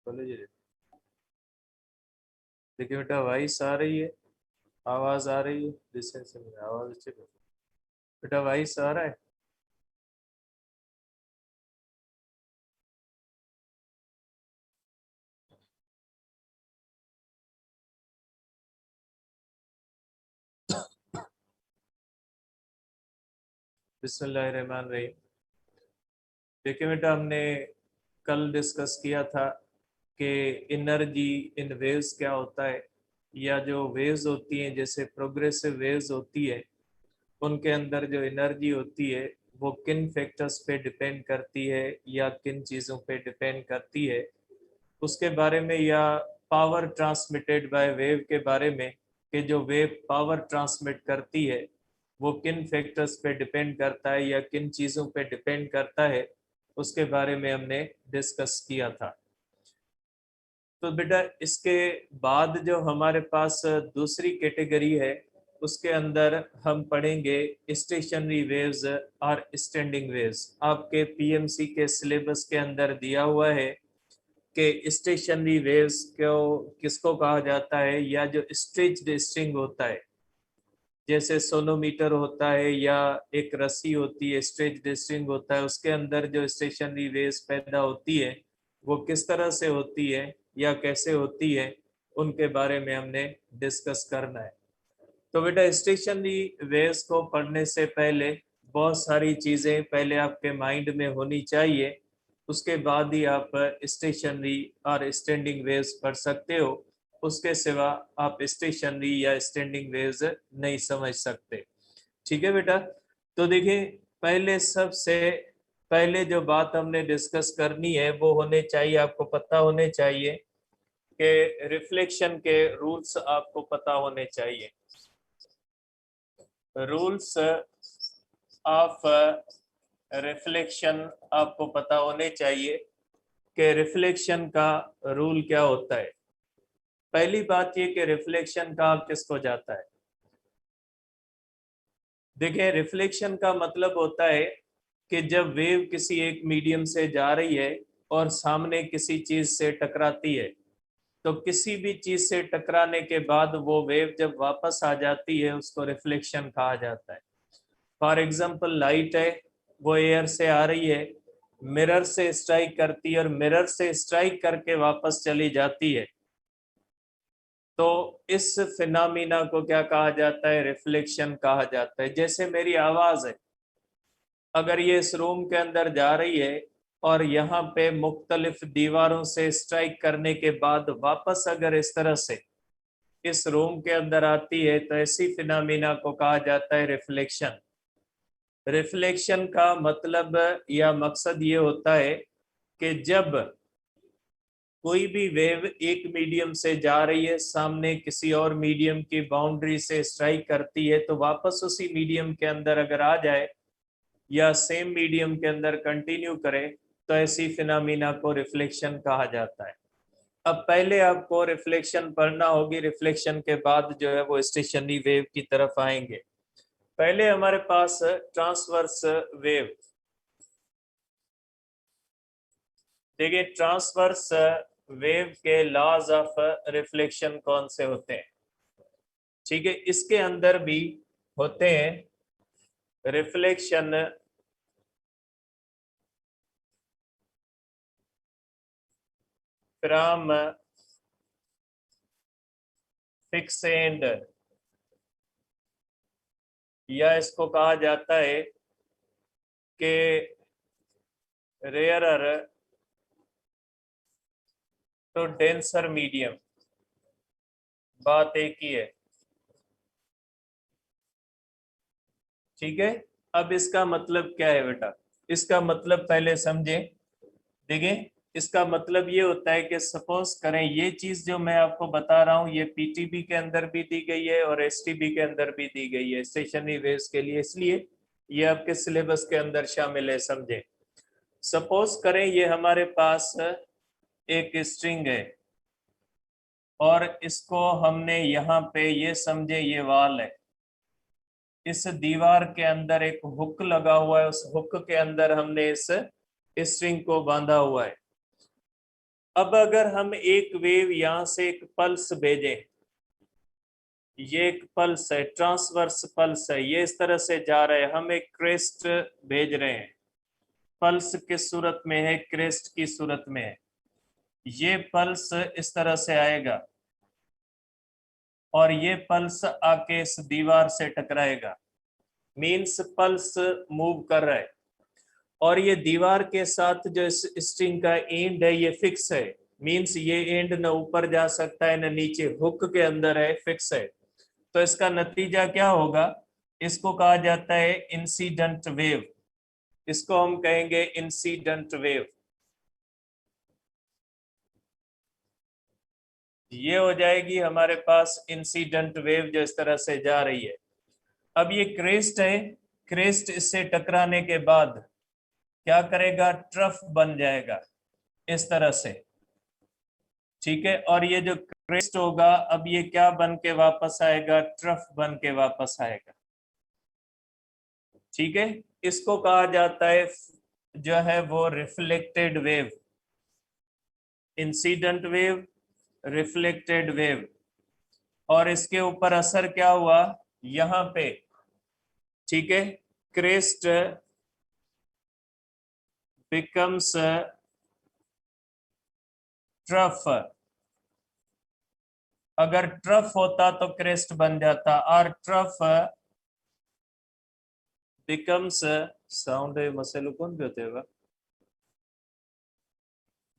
College देखिए बेटा, voice आ रही है, आवाज आ रही है, डिस्टेंस में आवाज अच्छी बेटा, वॉइस आ रहा है। बिस्मिल्लाहिर्रहमानिर्रहीम। देखिए बेटा, हमने कल डिस्कस किया था कि एनर्जी इन वेव्स क्या होता है, या जो वेव्स होती हैं जैसे प्रोग्रेसिव वेव्स होती है, उनके अंदर जो एनर्जी होती है वो किन फैक्टर्स पे डिपेंड करती है या किन चीज़ों पे डिपेंड करती है, उसके बारे में, या पावर ट्रांसमिटेड बाय वेव के बारे में कि जो वेव पावर ट्रांसमिट करती है वो किन फैक्टर्स पे डिपेंड करता है या किन चीज़ों पे डिपेंड करता है, उसके बारे में हमने डिस्कस किया था। तो बेटा, इसके बाद जो हमारे पास दूसरी कैटेगरी है, उसके अंदर हम पढ़ेंगे स्टेशनरी वेव्स और स्टैंडिंग वेव्स। आपके पीएमसी के सिलेबस के अंदर दिया हुआ है कि स्टेशनरी वेव्स को किसको कहा जाता है, या जो स्ट्रेच्ड स्ट्रिंग होता है, जैसे सोनोमीटर होता है या एक रस्सी होती है, स्ट्रेच्ड स्ट्रिंग होता है, उसके अंदर जो स्टेशनरी वेव्स पैदा होती है वो किस तरह से होती है या कैसे होती है, उनके बारे में हमने डिस्कस करना है। तो बेटा, स्टेशनरी वेव्स को पढ़ने से पहले बहुत सारी चीज़ें पहले आपके माइंड में होनी चाहिए, उसके बाद ही आप स्टेशनरी और स्टैंडिंग वेव्स पढ़ सकते हो। उसके सिवा आप स्टेशनरी या स्टैंडिंग वेव्स नहीं समझ सकते। ठीक है बेटा। तो देखिए, पहले सबसे पहले जो बात हमने डिस्कस करनी है वो होने चाहिए, आपको पता होने चाहिए कि रिफ्लेक्शन के रूल्स आपको पता होने चाहिए। रूल्स ऑफ रिफ्लेक्शन आपको पता होने चाहिए कि रिफ्लेक्शन का रूल क्या होता है। पहली बात ये कि रिफ्लेक्शन का किसको जाता है। देखिए, रिफ्लेक्शन का मतलब होता है कि जब वेव किसी एक मीडियम से जा रही है और सामने किसी चीज से टकराती है, तो किसी भी चीज से टकराने के बाद वो वेव जब वापस आ जाती है उसको रिफ्लेक्शन कहा जाता है। फॉर एग्जाम्पल, लाइट है, वो एयर से आ रही है, मिरर से स्ट्राइक करती है और मिरर से स्ट्राइक करके वापस चली जाती है, तो इस फिनोमिना को क्या कहा जाता है, रिफ्लेक्शन कहा जाता है। जैसे मेरी आवाज है, अगर ये इस रूम के अंदर जा रही है और यहाँ पे मुख्तलिफ दीवारों से स्ट्राइक करने के बाद वापस अगर इस तरह से इस रूम के अंदर आती है, तो ऐसी फिनोमिना को कहा जाता है रिफ्लेक्शन। रिफ्लेक्शन का मतलब या मकसद ये होता है कि जब कोई भी वेव एक मीडियम से जा रही है, सामने किसी और मीडियम की बाउंड्री से स्ट्राइक करती है, तो वापस उसी मीडियम के अंदर अगर आ जाए या सेम मीडियम के अंदर कंटिन्यू करे, तो ऐसी फिनोमिना को रिफ्लेक्शन कहा जाता है। अब पहले आपको रिफ्लेक्शन पढ़ना होगी, रिफ्लेक्शन के बाद जो है वो स्टेशनरी वेव की तरफ आएंगे। पहले हमारे पास ट्रांसवर्स वेव। देखिए, ट्रांसवर्स वेव के लॉज ऑफ रिफ्लेक्शन कौन से होते हैं। ठीक है, इसके अंदर भी होते हैं रिफ्लेक्शन फ्रॉम फिक्सेंड, या इसको कहा जाता है कि रेयरर तो डेंसर मीडियम। बात एक ही है। ठीक है, अब इसका मतलब क्या है बेटा, इसका मतलब पहले समझे। देखिए, इसका मतलब ये होता है कि सपोज करें ये चीज जो मैं आपको बता रहा हूँ ये पीटीबी के अंदर भी दी गई है और एसटीबी के अंदर भी दी गई है स्टेशनरी वेव्स के लिए, इसलिए ये आपके सिलेबस के अंदर शामिल है, समझे। सपोज करें ये हमारे पास एक स्ट्रिंग है और इसको हमने यहाँ पे, ये समझे ये वाल है, इस दीवार के अंदर एक हुक लगा हुआ है, उस हुक के अंदर हमने इस स्ट्रिंग को बांधा हुआ है। अब अगर हम एक वेव यहां से एक पल्स भेजें, ये एक पल्स है, ट्रांसवर्स पल्स है, ये इस तरह से जा रहा है, हम एक क्रेस्ट भेज रहे हैं, पल्स किस सूरत में है, क्रेस्ट की सूरत में है। ये पल्स इस तरह से आएगा और ये पल्स आके इस दीवार से टकराएगा, मीन्स पल्स मूव कर रहा है, और ये दीवार के साथ जो इस स्ट्रिंग का एंड है ये फिक्स है, मीन्स ये एंड न ऊपर जा सकता है न नीचे, हुक के अंदर है, फिक्स है। तो इसका नतीजा क्या होगा, इसको कहा जाता है इंसिडेंट वेव, इसको हम कहेंगे इंसिडेंट वेव। ये हो जाएगी हमारे पास इंसिडेंट वेव जो इस तरह से जा रही है। अब ये क्रेस्ट है, क्रेस्ट इससे टकराने के बाद क्या करेगा, ट्रफ बन जाएगा इस तरह से, ठीक है। और ये जो क्रेस्ट होगा अब ये क्या बन के वापस आएगा, ट्रफ बन के वापस आएगा, ठीक है। इसको कहा जाता है जो है वो reflected wave, incident wave, reflected wave. और इसके ऊपर असर क्या हुआ यहां पे, ठीक है, क्रेस्ट बिकम्स ट्रफ, अगर ट्रफ होता तो क्रेस्ट बन जाता, और ट्रफ बिकम्स, साउंड है मसेलो कौन भी होते होगा,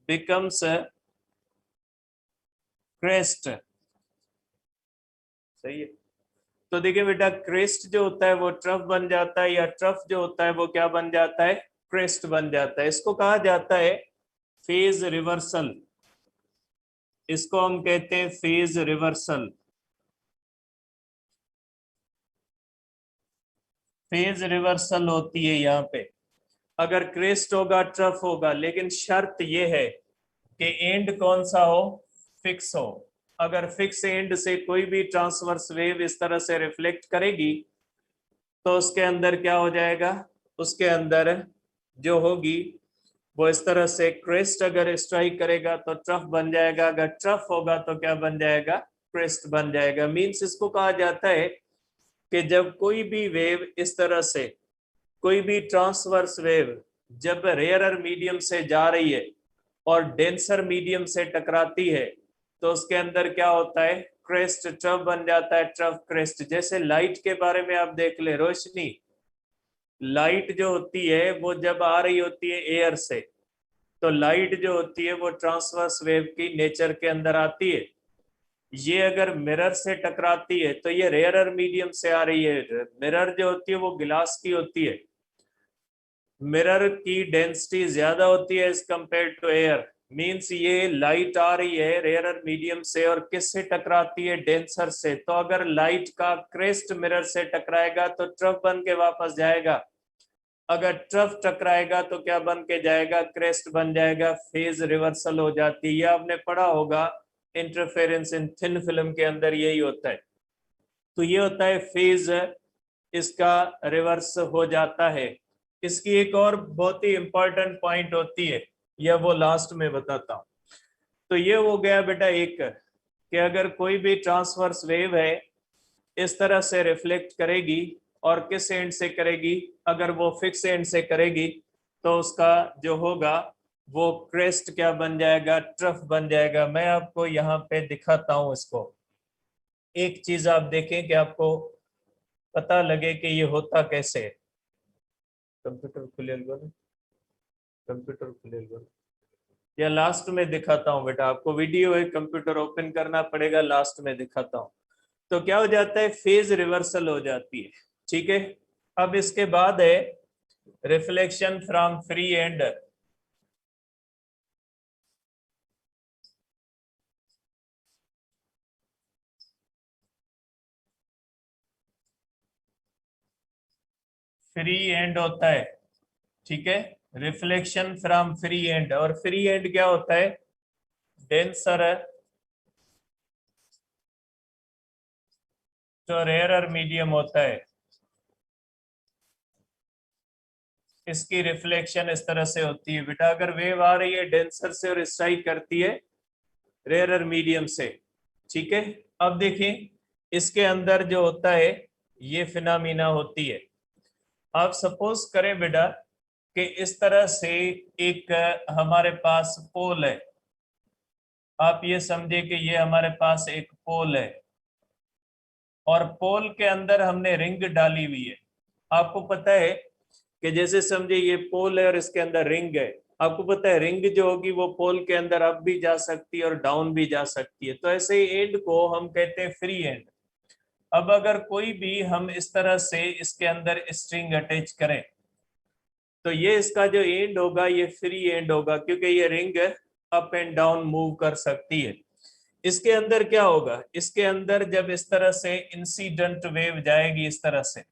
बिकम्स क्रेस्ट, सही है। तो देखिए बेटा, क्रेस्ट जो होता है वो ट्रफ बन जाता है, या ट्रफ जो होता है वो क्या बन जाता है, क्रेस्ट बन जाता है। इसको कहा जाता है फेज रिवर्सल, इसको हम कहते हैं फेज रिवर्सल। फेज रिवर्सल होती है यहाँ पे, अगर क्रेस्ट होगा ट्रफ होगा, लेकिन शर्त ये है कि एंड कौन सा हो, फिक्स हो। अगर फिक्स एंड से कोई भी ट्रांसवर्स वेव इस तरह से रिफ्लेक्ट करेगी तो उसके अंदर क्या हो जाएगा, उसके अंदर जो होगी वो इस तरह से, क्रेस्ट अगर स्ट्राइक करेगा तो ट्रफ बन जाएगा, अगर ट्रफ होगा तो क्या बन जाएगा, क्रेस्ट बन जाएगा। मींस इसको कहा जाता है कि जब कोई भी वेव इस तरह से, कोई भी ट्रांसवर्स वेव जब रेयरर मीडियम से जा रही है और डेंसर मीडियम से टकराती है तो उसके अंदर क्या होता है, क्रेस्ट ट्रफ बन जाता है, ट्रफ क्रेस्ट। जैसे लाइट के बारे में आप देख ले, रोशनी, लाइट जो होती है वो जब आ रही होती है एयर से, तो लाइट जो होती है वो ट्रांसवर्स वेव की नेचर के अंदर आती है। ये अगर मिरर से टकराती है तो ये रेयरर मीडियम से आ रही है, मिरर जो होती है वो गिलास की होती है, मिरर की डेंसिटी ज्यादा होती है as compare to air, means ये लाइट आ रही है रेयरर मीडियम से और किससे टकराती है, डेंसर से। तो अगर लाइट का क्रेस्ट मिरर से टकराएगा तो ट्रफ बन के वापस जाएगा, अगर ट्रफ टकराएगा तो क्या बन के जाएगा, क्रेस्ट बन जाएगा, फेज रिवर्सल हो जाती है। ये आपने पढ़ा होगा इंटरफेरेंस इन थिन फिल्म के अंदर यही होता है। तो ये होता है फेज, इसका रिवर्स हो जाता है। इसकी एक और बहुत ही इंपॉर्टेंट पॉइंट होती है, यह वो लास्ट में बताता हूं। तो ये हो गया बेटा एक, कि अगर कोई भी ट्रांसवर्स वेव है इस तरह से रिफ्लेक्ट करेगी, और किस एंड से करेगी, अगर वो फिक्स एंड से करेगी तो उसका जो होगा वो क्रेस्ट क्या बन जाएगा, ट्रफ बन जाएगा। मैं आपको यहाँ पे दिखाता हूं इसको, एक चीज आप देखें कि आपको पता लगे कि ये होता कैसे है। कंप्यूटर खुले कंप्यूटर खुले, या लास्ट में दिखाता हूँ बेटा, आपको वीडियो है, कंप्यूटर ओपन करना पड़ेगा, लास्ट में दिखाता हूँ। तो क्या हो जाता है, फेज रिवर्सल हो जाती है, ठीक है। अब इसके बाद है reflection from free and, free and होता है, ठीक है, रिफ्लेक्शन फ्रॉम फ्री एंड। और फ्री एंड क्या होता है, डेंसर तो रेयरर मीडियम होता है, इसकी रिफ्लेक्शन इस तरह से होती है बेटा। अगर वेव आ रही है डेंसर से और स्ट्राइक करती है रेयरर मीडियम से, ठीक है। अब देखिए इसके अंदर जो होता है ये फिनोमिना होती है। आप सपोज करें बेटा कि इस तरह से एक हमारे पास पोल है। आप ये समझे कि ये हमारे पास एक पोल है और पोल के अंदर हमने रिंग डाली हुई है। आपको पता है कि जैसे समझे ये पोल है और इसके अंदर रिंग है। आपको पता है रिंग जो होगी वो पोल के अंदर अप भी जा सकती है और डाउन भी जा सकती है। तो ऐसे ही एंड को हम कहते हैं फ्री एंड। अब अगर कोई भी हम इस तरह से इसके अंदर स्ट्रिंग अटैच करें तो ये इसका जो एंड होगा ये फ्री एंड होगा, क्योंकि ये ring up and down move कर सकती है। इसके अंदर क्या होगा, इसके अंदर जब इस तरह से इंसिडेंट वेव जाएगी इस तरह से,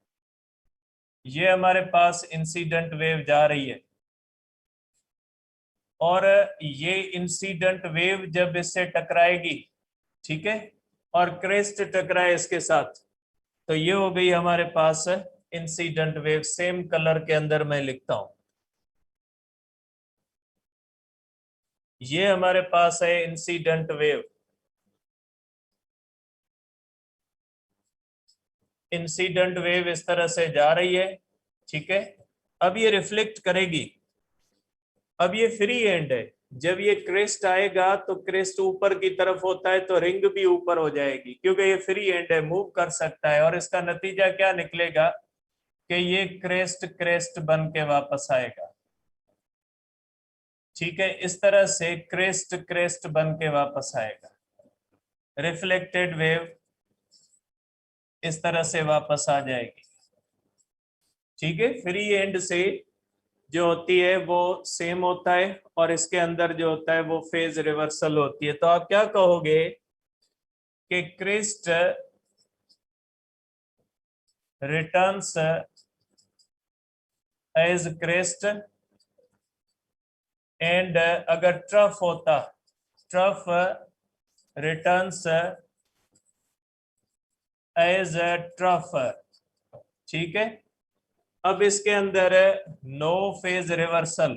ये हमारे पास इंसिडेंट वेव जा रही है और ये इंसिडेंट वेव जब इससे टकराएगी, ठीक है, और क्रेस्ट टकराए इसके साथ, तो ये हो गई हमारे पास इंसिडेंट वेव। सेम कलर के अंदर मैं लिखता हूं, ये हमारे पास है इंसिडेंट वेव। इंसिडेंट वेव इस तरह से जा रही है, ठीक है। अब ये रिफ्लेक्ट करेगी। अब ये फ्री एंड है। जब ये क्रेस्ट आएगा तो क्रेस्ट ऊपर की तरफ होता है तो रिंग भी ऊपर हो जाएगी, क्योंकि ये फ्री एंड है, मूव कर सकता है। और इसका नतीजा क्या निकलेगा कि ये क्रेस्ट क्रेस्ट बन के वापस आएगा, ठीक है। इस तरह से क्रेस्ट क्रेस्ट बन के वापस आएगा। रिफ्लेक्टेड वेव इस तरह से वापस आ जाएगी, ठीक है। फ्री एंड से जो होती है वो सेम होता है और इसके अंदर जो होता है वो फेज रिवर्सल होती है। तो आप क्या कहोगे कि crest returns as crest and अगर ट्रफ होता, ट्रफ रिटर्न्स एज ट्रफ, ठीक है। अब इसके अंदर no phase reversal,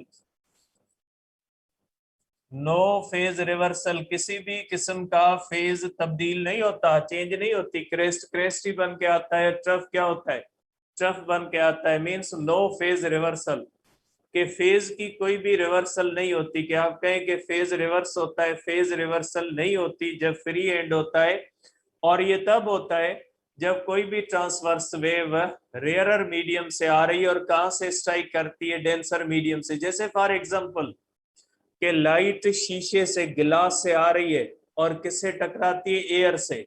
no phase reversal, किसी भी किस्म का फेज तब्दील नहीं होता, चेंज नहीं होती। क्रेस्ट क्रेस्ट ही बन के आता है, ट्रफ क्या होता है, ट्रफ बन के आता है। मींस नो फेज रिवर्सल, के फेज की कोई भी रिवर्सल नहीं होती। कि आप कहें कि फेज रिवर्स होता है, फेज रिवर्सल नहीं होती जब फ्री एंड होता है। और ये तब होता है जब कोई भी ट्रांसवर्स वेव रेयरर मीडियम से आ रही है और कहां से स्ट्राइक करती है, डेंसर मीडियम से। जैसे फॉर एग्जांपल कि लाइट शीशे से, गिलास से आ रही है और किससे टकराती है, एयर से,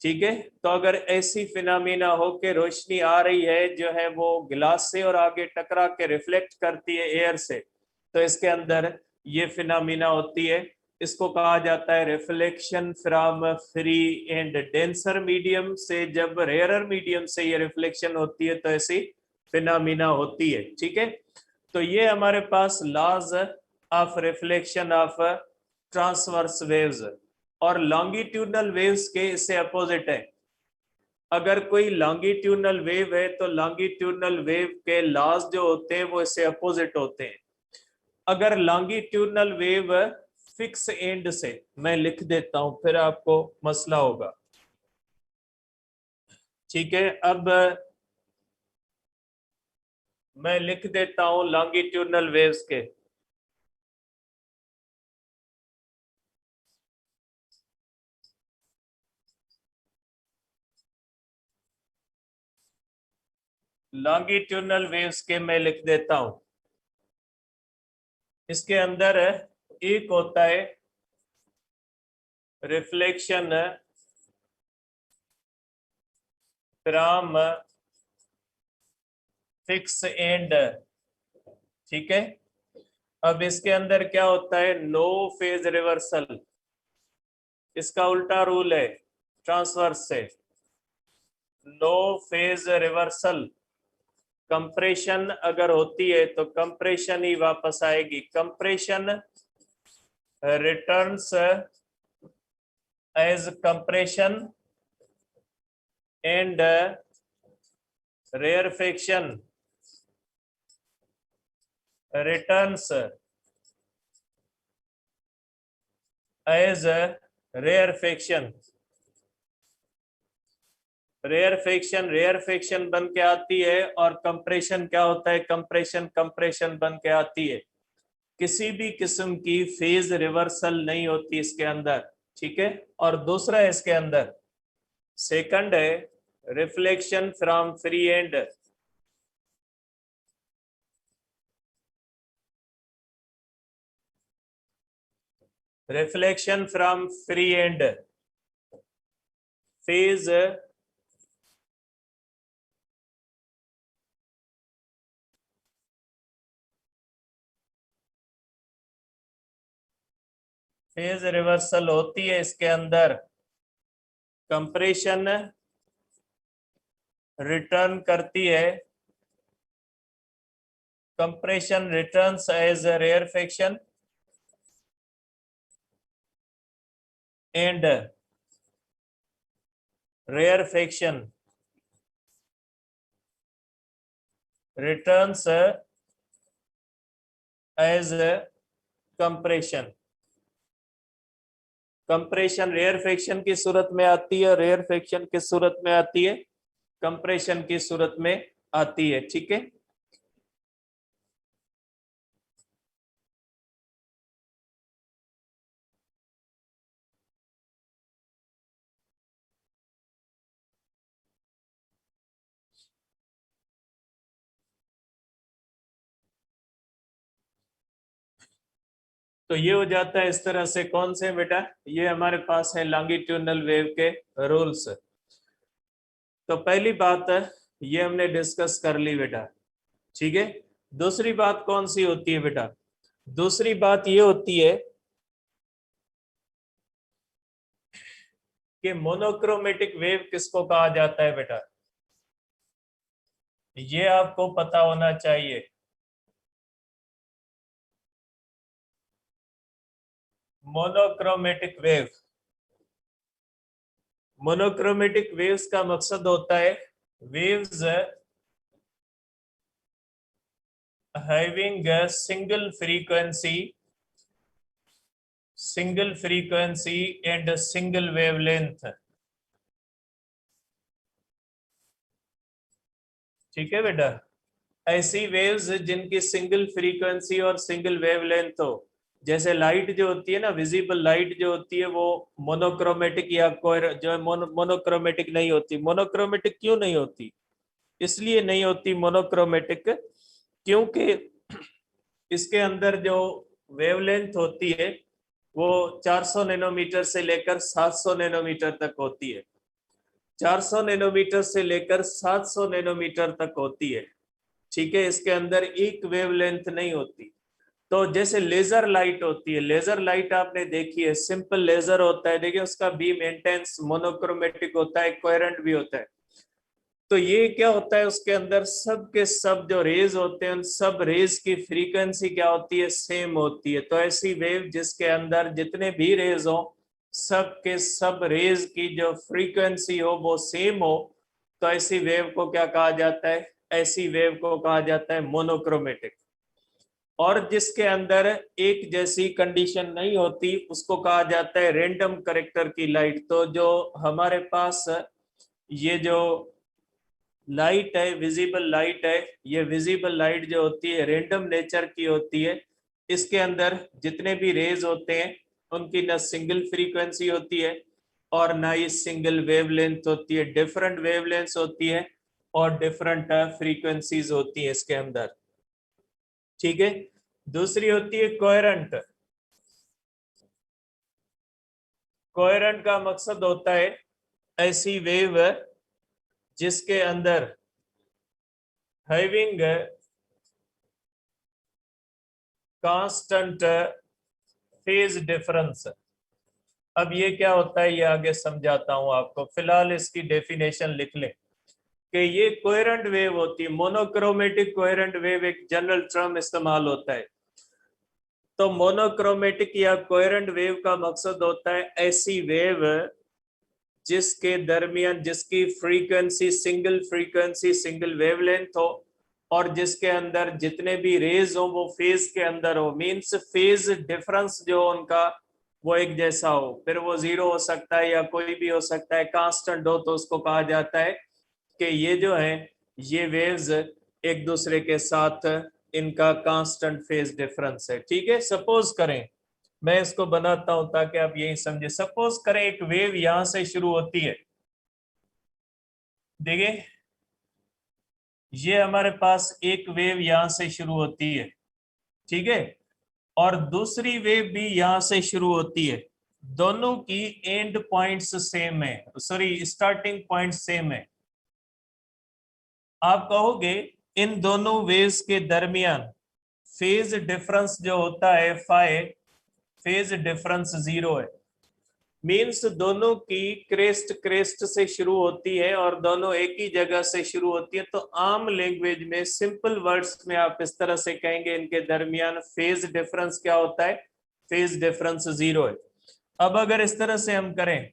ठीक है। तो अगर ऐसी फिनोमिना हो के रोशनी आ रही है जो है वो गिलास से और आगे टकरा के रिफ्लेक्ट करती है एयर से, तो इसके अंदर ये फिनोमिना होती है। इसको कहा जाता है reflection from free and denser medium से। जब रेयरर मीडियम से ये रिफ्लेक्शन होती है तो ऐसी फिनोमिना होती है, ठीक है। तो ये हमारे पास laws of reflection of transverse waves. और लॉन्गिट्यूडनल वेव्स के इससे अपोजिट है। अगर कोई लॉन्गिट्यूडनल वेव है तो लॉन्गिट्यूडनल वेव के लॉज जो होते हैं वो इससे अपोजिट होते हैं। अगर लॉन्गिट्यूडनल वेव फिक्स एंड से, मैं लिख देता हूं फिर आपको मसला होगा, ठीक है। अब मैं लिख देता हूं लॉन्गिट्यूडनल वेव्स के। लॉन्गिट्यूडनल वेव्स के मैं लिख देता हूं। इसके अंदर एक होता है रिफ्लेक्शन फ्रॉम फिक्स एंड, ठीक है। अब इसके अंदर क्या होता है, नो फेज रिवर्सल। इसका उल्टा रूल है ट्रांसवर्स से, नो फेज रिवर्सल। कंप्रेशन अगर होती है तो कंप्रेशन ही वापस आएगी। Compression returns as compression and rarefaction returns as a rarefaction, rarefaction बन के आती है, और कंप्रेशन क्या होता है, कंप्रेशन बन के आती है। किसी भी किस्म की फेज रिवर्सल नहीं होती इसके अंदर, ठीक है। और दूसरा इसके अंदर सेकंड है reflection from free end, reflection from free end phase phase reversal होती है इसके अंदर। कंप्रेशन रिटर्न करती है, compression returns as a rarefaction and rarefaction returns as compression। Compression rarefaction की सूरत में आती है, रेयरफेक्शन की सूरत में आती है, कंप्रेशन की सूरत में आती है, ठीक है। तो ये हो जाता है इस तरह से। कौन से बेटा, ये हमारे पास है लॉन्गिट्यूडनल वेव के रूल्स। तो पहली बात है ये हमने डिस्कस कर ली बेटा, ठीक है। दूसरी बात कौन सी होती है बेटा, दूसरी बात ये होती है कि मोनोक्रोमेटिक वेव किसको कहा जाता है बेटा, ये आपको पता होना चाहिए। मोनोक्रोमेटिक वेव, मोनोक्रोमेटिक वेव्स का मकसद होता है waves having a single frequency and a single wavelength, ठीक है बेटा। ऐसी वेव्स जिनकी सिंगल फ्रीक्वेंसी और सिंगल वेवलेंथ हो, जैसे लाइट जो होती है ना, विजिबल लाइट जो होती है वो मोनोक्रोमेटिक या जो है मोनोक्रोमेटिक नहीं होती। मोनोक्रोमेटिक क्यों नहीं होती, इसलिए नहीं होती मोनोक्रोमेटिक क्योंकि इसके अंदर जो वेवलेंथ होती है वो 400 नैनोमीटर से लेकर 700 नैनोमीटर तक होती है, 400 नैनोमीटर से लेकर 700 नैनोमीटर तक होती है, ठीक है। इसके अंदर एक वेवलेंथ नहीं होती। तो जैसे लेजर लाइट होती है, लेजर लाइट आपने देखी है, सिंपल लेजर होता है, देखिए उसका बीम इंटेंस मोनोक्रोमेटिक होता है, कोहेरेंट भी होता है। तो ये क्या होता है, उसके अंदर सब के सब जो रेज होते हैं उन सब रेज की फ्रीक्वेंसी क्या होती है, सेम होती है। तो ऐसी वेव जिसके अंदर जितने भी रेज हो सब के सब रेज की जो फ्रीक्वेंसी हो वो सेम हो, तो ऐसी वेव को क्या कहा जाता है, ऐसी वेव को कहा जाता है मोनोक्रोमेटिक। और जिसके अंदर एक जैसी कंडीशन नहीं होती उसको कहा जाता है रैंडम करेक्टर की लाइट। तो जो हमारे पास ये जो लाइट है, विजिबल लाइट है, ये विजिबल लाइट जो होती है रैंडम नेचर की होती है। इसके अंदर जितने भी रेज होते हैं उनकी ना सिंगल फ्रीक्वेंसी होती है और ना ही सिंगल वेवलेंथ होती है, डिफरेंट वेवलेंथ होती है और डिफरेंट फ्रीक्वेंसीज होती है इसके अंदर, ठीक है। दूसरी होती है कोहेरेंट। कोहेरेंट का मकसद होता है ऐसी वेव जिसके अंदर हैविंग कांस्टेंट फेज डिफरेंस। अब ये क्या होता है ये आगे समझाता हूं आपको, फिलहाल इसकी डेफिनेशन लिख लें कि ये कोहेरेंट वेव होती है। मोनोक्रोमेटिक कोहेरेंट वेव एक जनरल टर्म इस्तेमाल होता है। तो मोनोक्रोमेटिक या कोहेरेंट वेव का मकसद होता है ऐसी वेव जिसके दरमियान जिसकी फ्रीक्वेंसी सिंगल वेवलेंथ हो और जिसके अंदर जितने भी रेज हो वो फेज के अंदर हो, मींस फेज डिफरेंस जो उनका वो एक जैसा हो, फिर वो जीरो हो सकता है या कोई भी हो सकता है, कांस्टेंट हो तो उसको कहा जाता है कि ये जो है ये वेव्स एक दूसरे के साथ इनका कांस्टेंट फेज डिफरेंस है। ठीक है, सपोज करें, मैं इसको बनाता हूं ताकि आप यही समझे। सपोज करें एक वेव यहां से शुरू होती है, देखिए ये हमारे पास एक वेव यहां से शुरू होती है, ठीक है, और दूसरी वेव भी यहां से शुरू होती है। दोनों की एंड पॉइंट्स सेम है, सॉरी स्टार्टिंग पॉइंट सेम है। आप कहोगे इन दोनों वेव्स के दरमियान फेज डिफरेंस जो होता है फाई, फेज डिफरेंस जीरो है। मीन्स दोनों की क्रेस्ट क्रेस्ट से शुरू होती है और दोनों एक ही जगह से शुरू होती है। तो आम लैंग्वेज में सिंपल वर्ड्स में आप इस तरह से कहेंगे इनके दरमियान फेज डिफरेंस क्या होता है, फेज डिफरेंस जीरो है। अब अगर इस तरह से हम करें,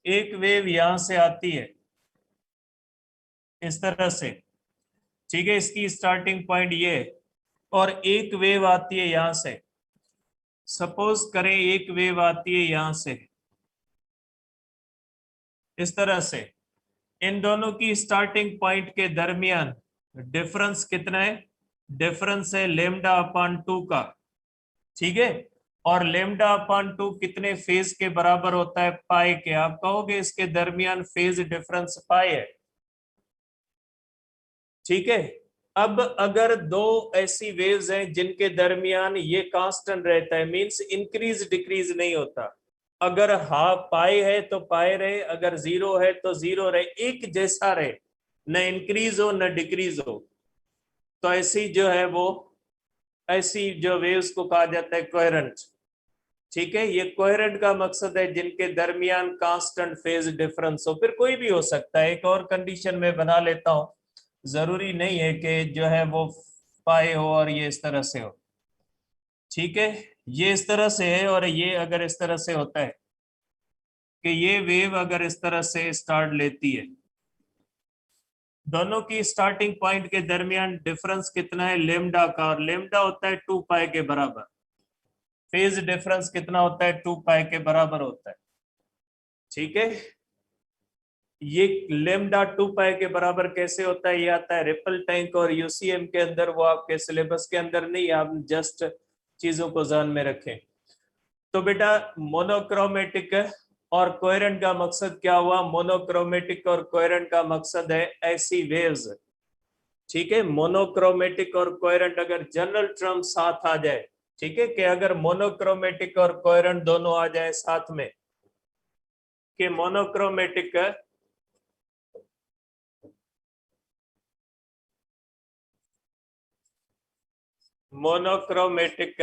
एक वेव यहां से आती है इस तरह से, ठीक है, इसकी स्टार्टिंग पॉइंट ये है, और एक वेव आती है यहां से, सपोज करें एक वेव आती है यहां से इस तरह से। इन दोनों की स्टार्टिंग पॉइंट के दरमियान डिफरेंस कितना है, डिफरेंस है लेमडा अपॉन 2 का, ठीक है, और लेमडा अपॉन 2 कितने फेज के बराबर होता है, पाई के। आप कहोगे इसके दरमियान फेज डिफरेंस पाई है, ठीक है। अब अगर दो ऐसी वेव्स हैं जिनके दरमियान ये कांस्टेंट रहता है, मींस इंक्रीज डिक्रीज नहीं होता, अगर हाफ पाई है तो पाई रहे, अगर जीरो है तो जीरो रहे, एक जैसा रहे, न इंक्रीज हो न डिक्रीज हो, तो ऐसी जो है वो ऐसी जो वेव्स को कहा जाता है कोहेरेंट। ठीक है, ये कोहेरेंट का मकसद है जिनके दरमियान कांस्टेंट फेज डिफरेंस हो। फिर कोई भी हो सकता है, एक और कंडीशन में बना लेता हूं, जरूरी नहीं है कि जो है वो पाए हो और ये इस तरह से हो, ठीक है, ये इस तरह से है और ये अगर इस तरह से होता है कि ये वेव अगर इस तरह से स्टार्ट लेती है, दोनों की स्टार्टिंग पॉइंट के दरमियान डिफरेंस कितना है, लेमडा का, और लेमडा होता है 2 पाई के बराबर। फेज डिफरेंस कितना होता है, 2 पाई के बराबर होता है, ठीक है। ये लेमडा 2 पाई के बराबर कैसे होता है, ये आता है रिपल टैंक और यूसीएम के अंदर, वो आपके सिलेबस के अंदर नहीं, आप जस्ट चीजों को ध्यान में रखें। तो बेटा मोनोक्रोमेटिक और कोहेरेंट का मकसद क्या हुआ, मोनोक्रोमेटिक और कोहेरेंट का मकसद है ऐसी वेव्स, ठीक है, मोनोक्रोमेटिक और कोहेरेंट अगर जनरल टर्म साथ आ जाए, ठीक है, कि अगर मोनोक्रोमेटिक और कोहेरेंट दोनों आ जाए साथ में, कि monochromatic monochromatic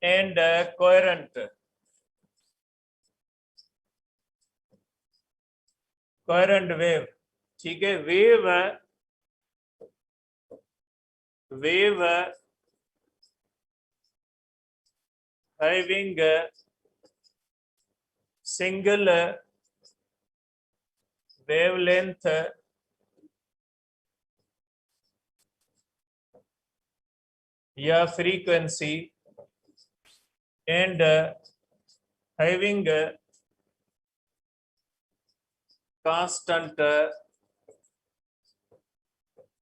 and coherent, coherent wave, ठीक है, वेव having single wavelength या frequency and having constant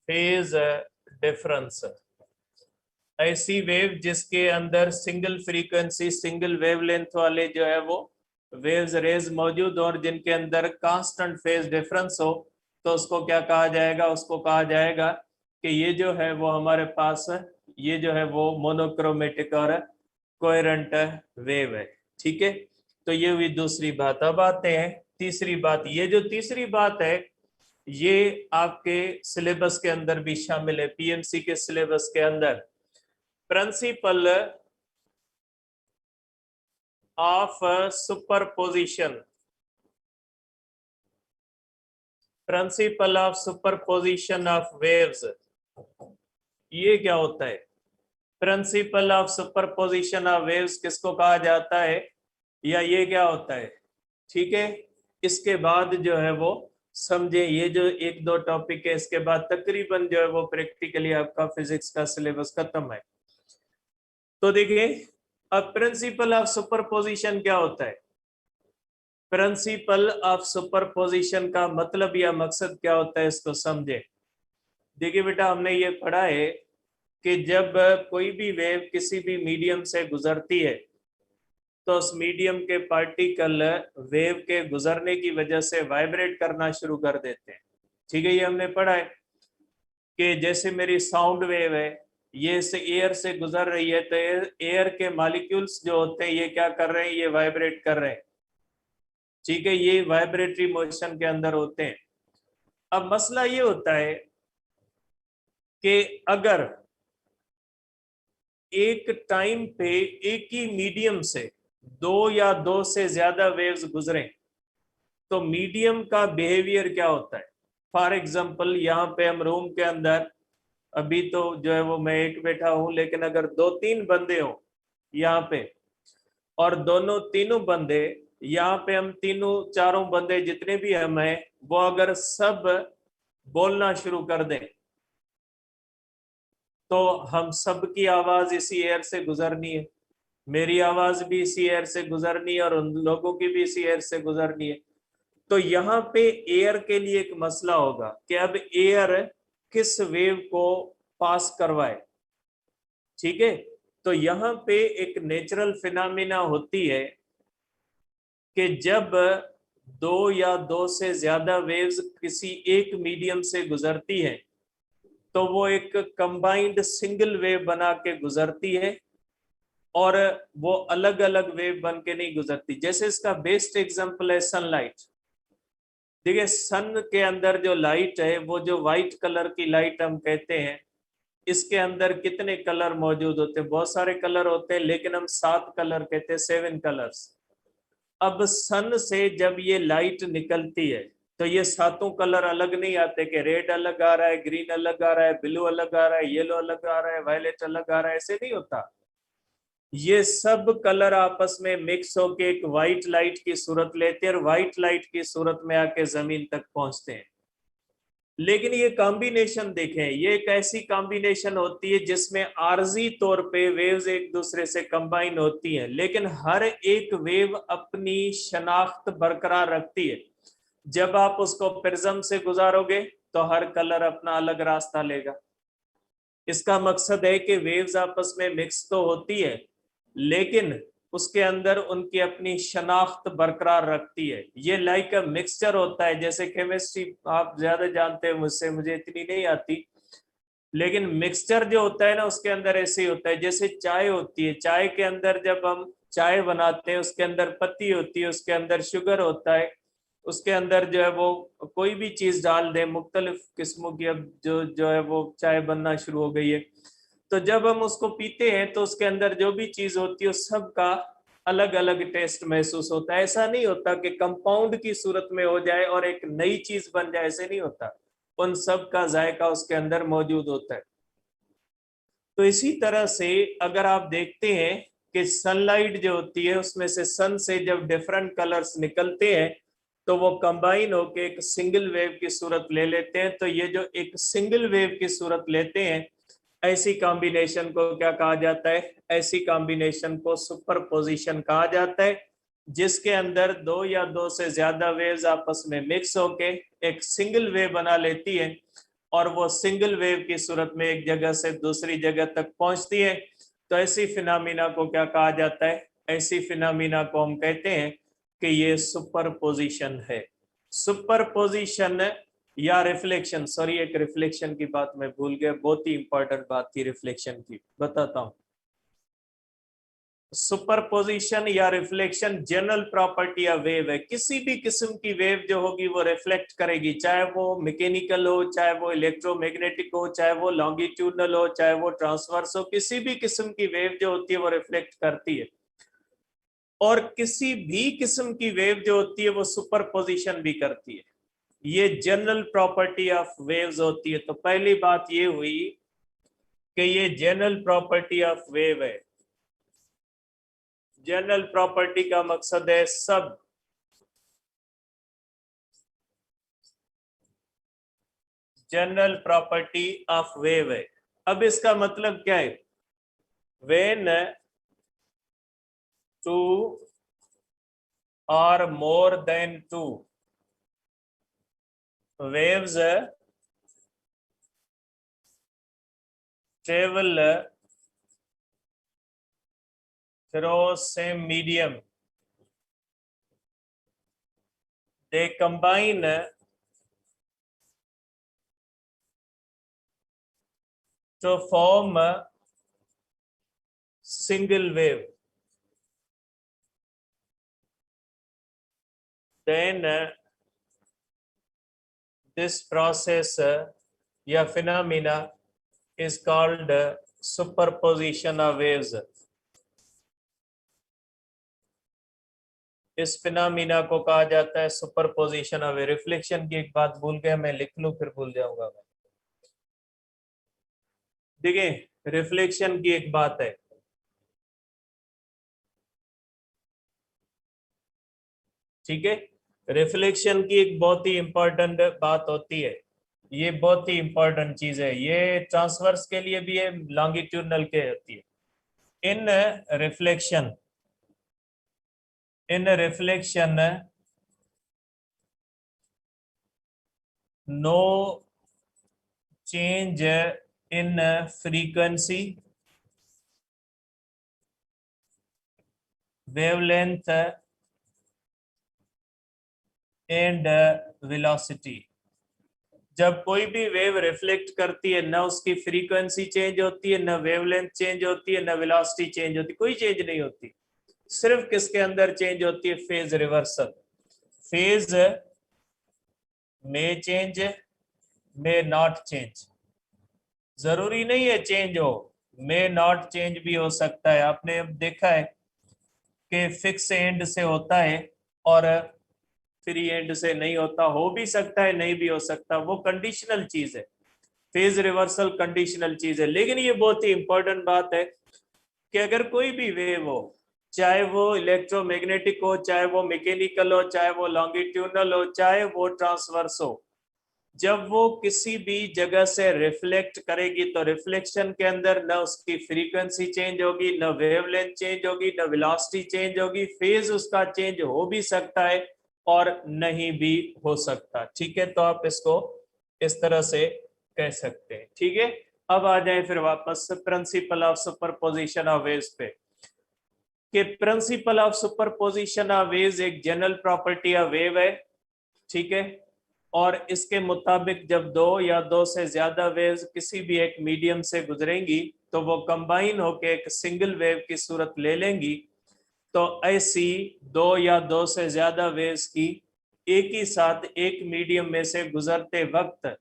phase difference, ऐसी वेव जिसके अंदर सिंगल फ्रीक्वेंसी सिंगल वेवलेंथ वाले जो है वो वेव्स रेज मौजूद और जिनके अंदर कांस्टेंट फेज डिफरेंस हो, तो उसको क्या कहा जाएगा, उसको कहा जाएगा कि ये जो है वो हमारे पास ये जो है वो मोनोक्रोमेटिक और कोहेरेंट वेव है, ठीक है। तो ये हुई दूसरी बात। अब आते हैं तीसरी बात। ये जो तीसरी बात है ये आपके सिलेबस के अंदर भी शामिल है, पीएमसी के सिलेबस के अंदर, principle of superposition, principle of superposition of waves, ये क्या होता है, principle of superposition of waves किसको कहा जाता है, या ये क्या होता है, ठीक है। इसके बाद जो है वो समझे। ये जो एक दो टॉपिक है, इसके बाद तकरीबन जो है वो प्रैक्टिकली आपका फिजिक्स का सिलेबस खत्म है। तो देखिए, अब प्रिंसिपल ऑफ सुपरपोजिशन क्या होता है? प्रिंसिपल ऑफ सुपरपोजिशन का मतलब या मकसद क्या होता है, इसको समझे। देखिए बेटा, हमने ये पढ़ा है कि जब कोई भी वेव किसी भी मीडियम से गुजरती है तो उस मीडियम के पार्टिकल वेव के गुजरने की वजह से वाइब्रेट करना शुरू कर देते हैं। ठीक है, ये हमने पढ़ा है कि जैसे मेरी साउंड वेव है, ये से एयर से गुजर रही है, तो एयर के मॉलिक्यूल्स जो होते हैं ये क्या कर रहे हैं, ये वाइब्रेट कर रहे हैं। ठीक है, ये वाइब्रेटरी मोशन के अंदर होते हैं। अब मसला ये होता है कि अगर एक टाइम पे एक ही मीडियम से दो या दो से ज्यादा वेव्स गुजरे तो मीडियम का बिहेवियर क्या होता है। फॉर एग्जाम्पल, यहाँ पे हम रूम के अंदर, अभी तो जो है वो मैं एक बैठा हूं, लेकिन अगर दो तीन बंदे हो यहाँ पे, और दोनों तीनों बंदे यहाँ पे, हम तीनों चारों बंदे जितने भी हम हैं, वो अगर सब बोलना शुरू कर दें तो हम सब की आवाज इसी एयर से गुजरनी है, मेरी आवाज भी इसी एयर से गुजरनी है, और उन लोगों की भी इसी एयर से गुजरनी है। तो यहाँ पे एयर के लिए एक मसला होगा कि अब एयर किस वेव को पास करवाए। ठीक है, तो यहाँ पे एक नेचुरल फिनोमिना होती है कि जब दो या दो से ज्यादा वेव्स किसी एक मीडियम से गुजरती है तो वो एक कंबाइंड सिंगल वेव बना के गुजरती है, और वो अलग अलग वेव बन के नहीं गुजरती। जैसे इसका बेस्ट एग्जांपल है सनलाइट। देखिए, सन के अंदर जो लाइट है, वो जो व्हाइट कलर की लाइट हम कहते हैं, इसके अंदर कितने कलर मौजूद होते हैं? बहुत सारे कलर होते हैं, लेकिन हम 7 कलर कहते हैं, 7 कलर्स। अब सन से जब ये लाइट निकलती है तो ये सातों कलर अलग नहीं आते कि रेड अलग आ रहा है, ग्रीन अलग आ रहा है, ब्लू अलग आ रहा है, येलो अलग आ रहा है, वायलेट अलग आ रहा है, ऐसे नहीं होता। ये सब कलर आपस में मिक्स होके एक व्हाइट लाइट की सूरत लेते हैं, और व्हाइट लाइट की सूरत में आके जमीन तक पहुंचते हैं। लेकिन ये कॉम्बिनेशन देखें, ये एक ऐसी कॉम्बिनेशन होती है जिसमें आर्जी तौर पे वेव्स एक दूसरे से कंबाइन होती हैं, लेकिन हर एक वेव अपनी शनाख्त बरकरार रखती है। जब आप उसको प्रिज्म से गुजारोगे तो हर कलर अपना अलग रास्ता लेगा। इसका मकसद है कि वेव्स आपस में मिक्स तो होती है, लेकिन उसके अंदर उनकी अपनी शनाख्त बरकरार रखती है। ये लाइक अ मिक्सचर होता है। जैसे केमिस्ट्री आप ज्यादा जानते हैं मुझसे, मुझे इतनी नहीं आती, लेकिन मिक्सचर जो होता है ना, उसके अंदर ऐसे ही होता है। जैसे चाय होती है, चाय के अंदर जब हम चाय बनाते हैं, उसके अंदर पत्ती होती है, उसके अंदर शुगर होता है, उसके अंदर जो है वो कोई भी चीज डाल दें, मुख्तलिफ किस्मों की अब जो है वो चाय बनना शुरू हो गई है। तो जब हम उसको पीते हैं तो उसके अंदर जो भी चीज होती है उस सब का अलग अलग टेस्ट महसूस होता है। ऐसा नहीं होता कि कंपाउंड की सूरत में हो जाए और एक नई चीज बन जाए, ऐसे नहीं होता। उन सब का जायका उसके अंदर मौजूद होता है। तो इसी तरह से अगर आप देखते हैं कि सनलाइट जो होती है, उसमें से सन से जब डिफरेंट कलर्स निकलते हैं तो वो कंबाइन होके एक सिंगल वेव की सूरत ले लेते हैं। तो ये जो एक सिंगल वेव की सूरत लेते हैं, ऐसी कॉम्बिनेशन को क्या कहा जाता है? ऐसी कॉम्बिनेशन को सुपरपोजिशन कहा जाता है, जिसके अंदर दो या दो से ज्यादा वेव्स आपस में मिक्स होके एक सिंगल वेव बना लेती है, और वो सिंगल वेव की सूरत में एक जगह से दूसरी जगह तक पहुंचती है। तो ऐसी फिनोमिना को क्या कहा जाता है? ऐसी फिनोमिना को हम कहते हैं कि ये सुपरपोजिशन है। सुपरपोजिशन या रिफ्लेक्शन, सॉरी एक रिफ्लेक्शन की बात मैं भूल गया, बहुत ही इंपॉर्टेंट बात थी रिफ्लेक्शन की, बताता हूं। सुपरपोजिशन या रिफ्लेक्शन जनरल प्रॉपर्टी या वेव है। किसी भी किस्म की वेव जो होगी वो रिफ्लेक्ट करेगी, चाहे वो मैकेनिकल हो, चाहे वो इलेक्ट्रोमैग्नेटिक हो, चाहे वो लॉन्गिट्यूडनल हो, चाहे वो ट्रांसवर्स हो। किसी भी किस्म की वेव जो होती है वो रिफ्लेक्ट करती है, और किसी भी किस्म की वेव जो होती है वो सुपरपोजिशन भी करती है। ये जनरल प्रॉपर्टी ऑफ वेव्स होती है। तो पहली बात ये हुई कि ये जनरल प्रॉपर्टी ऑफ वेव है। जनरल प्रॉपर्टी का मकसद है सब जनरल प्रॉपर्टी ऑफ वेव है। अब इसका मतलब क्या है? व्हेन टू और more than two waves travel through same medium, they combine to form a single wave. Then this process या phenomena is called superposition of waves. इस फिनोमिना को कहा जाता है सुपरपोजिशन ऑफ वेव। रिफ्लेक्शन की एक बात भूल गया, मैं लिख लूं फिर भूल जाऊंगा मैं। देखिए, रिफ्लेक्शन की एक बात है, ठीक है। रिफ्लेक्शन की एक बहुत ही इंपॉर्टेंट बात होती है, ये बहुत ही इंपॉर्टेंट चीज है। ये ट्रांसवर्स के लिए भी है, लॉन्गिट्यूडनल के होती है। In reflection no change in frequency, wavelength and velocity. जब कोई भी वेव रिफ्लेक्ट करती है, ना उसकी फ्रीक्वेंसी चेंज होती है, ना वेवलेंथ चेंज होती है, ना वेलोसिटी चेंज होती है, कोई चेंज नहीं होती। सिर्फ किसके अंदर चेंज होती है? Phase reversal. फेज में चेंज, में नॉट चेंज। जरूरी नहीं है चेंज हो, में नॉट चेंज भी हो सकता है। आपने अब देखा है कि फिक्स एंड से होता है और फ्री एंड से नहीं होता, हो भी सकता है नहीं भी हो सकता, वो कंडीशनल चीज है। फेज रिवर्सल कंडीशनल चीज है। लेकिन ये बहुत ही इंपॉर्टेंट बात है कि अगर कोई भी वेव हो, चाहे वो इलेक्ट्रोमैग्नेटिक हो, चाहे वो मैकेनिकल हो, चाहे वो लॉन्गिट्यूडनल हो, चाहे वो ट्रांसवर्स हो, जब वो किसी भी जगह से रिफ्लेक्ट करेगी तो रिफ्लेक्शन के अंदर न उसकी फ्रीक्वेंसी चेंज होगी, न वेवलेंथ चेंज होगी, न वेलोसिटी चेंज होगी। फेज उसका चेंज हो भी सकता है और नहीं भी हो सकता, ठीक है। तो आप इसको इस तरह से कह सकते हैं, ठीक है। अब आ जाए फिर वापस principle of superposition of waves पे, कि principle of superposition of waves एक जनरल प्रॉपर्टी ऑफ वेव है, ठीक है। और इसके मुताबिक जब दो या दो से ज्यादा वेव्स किसी भी एक मीडियम से गुजरेंगी तो वो कंबाइन होकर एक सिंगल वेव की सूरत ले लेंगी। तो ऐसी दो या दो से ज्यादा वेव्स की एक ही साथ एक मीडियम में से गुजरते वक्त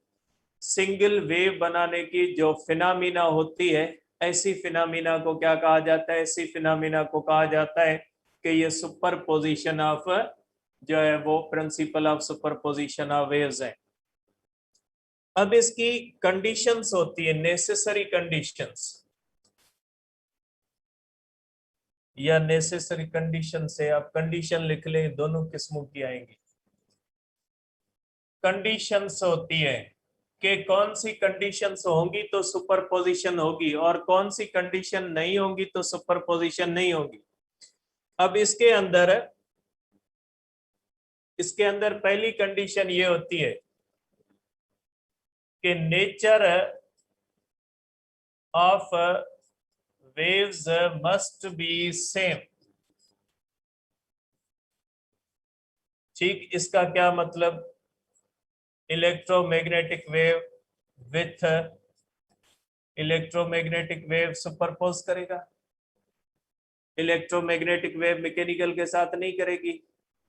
सिंगल वेव बनाने की जो फिनोमिना होती है, ऐसी फिनोमिना को क्या कहा जाता है? ऐसी फिनोमिना को कहा जाता है कि ये सुपरपोजिशन ऑफ जो है वो principle of superposition of waves है। अब इसकी कंडीशंस होती है, नेसेसरी कंडीशंस या नेसेसरी कंडीशन से आप कंडीशन लिख लें, दोनों किस्मों की आएंगी। कंडीशंस होती है कि कौन सी कंडीशंस होंगी तो सुपरपोजिशन होगी और कौन सी कंडीशन नहीं होंगी तो सुपरपोजिशन नहीं होगी। अब इसके अंदर पहली कंडीशन ये होती है कि nature of waves must be same. ठीक, इसका क्या मतलब? Electromagnetic wave with electromagnetic wave superpose करेगा। इलेक्ट्रोमैग्नेटिक वेव मैकेनिकल के साथ नहीं करेगी।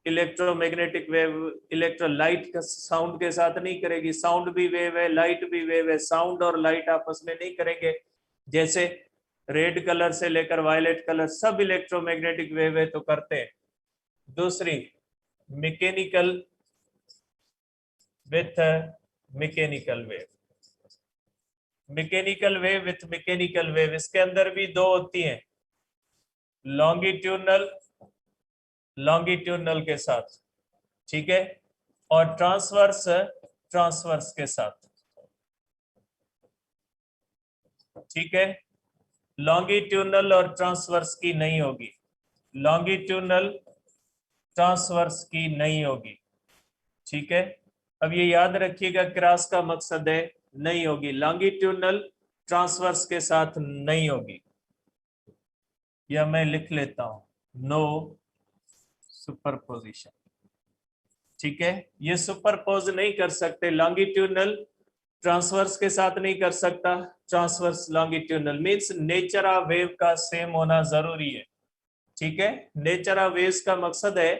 इलेक्ट्रोमैग्नेटिक वेव इलेक्ट्रोलाइट का साउंड के साथ नहीं करेगी। साउंड भी वेव है, लाइट भी वेव है, साउंड और लाइट आपस में नहीं करेंगे। जैसे रेड कलर से लेकर वायलेट कलर सब इलेक्ट्रोमैग्नेटिक वेव है तो करते हैं। दूसरी, mechanical with mechanical wave. Mechanical wave with mechanical wave, इसके अंदर भी दो होती हैं, लॉन्गिट्यूडनल के साथ, ठीक है, और ट्रांसवर्स के साथ। ठीक है, लॉन्गिट्यूडनल और ट्रांसवर्स की नहीं होगी, लॉन्गिट्यूडनल ट्रांसवर्स की नहीं होगी। ठीक है, अब ये याद रखिएगा, क्रॉस का मकसद है नहीं होगी, लॉन्गिट्यूडनल ट्रांसवर्स के साथ नहीं होगी, या मैं लिख लेता हूं, नो सुपरपोजिशन। ठीक है, ये सुपरपोज नहीं कर सकते, लॉन्गिट्यूडनल ट्रांसवर्स के साथ नहीं कर सकता, transverse longitudinal means nature of wave का सेम होना जरूरी है। ठीक है, नेचर ऑफ वेव्स का मकसद है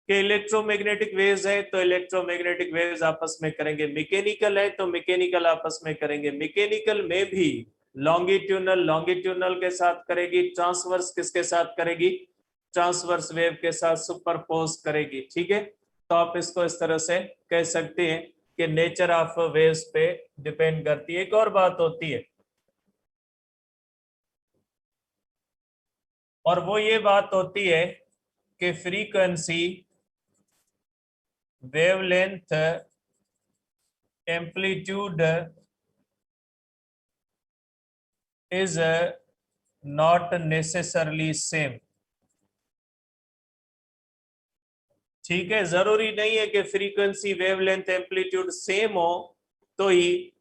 कि इलेक्ट्रोमैग्नेटिक वेव्स है तो इलेक्ट्रोमैग्नेटिक वेव्स आपस में करेंगे, मैकेनिकल है तो मैकेनिकल आपस में करेंगे, मैकेनिकल में भी लॉन्गिट्यूडनल लॉन्गिट्यूडनल के साथ करेगी, ट्रांसवर्स किसके साथ करेगी, ट्रांसवर्स वेव के साथ सुपरपोज करेगी। ठीक है, तो आप इसको इस तरह से कह सकते हैं कि नेचर ऑफ वेव्स पे डिपेंड करती है। एक और बात होती है, और वो ये बात होती है कि frequency, wavelength, amplitude is not necessarily same। ठीक है, जरूरी नहीं है कि फ्रीक्वेंसी, वेवलेंथ, एम्पलीट्यूड सेम हो तो ही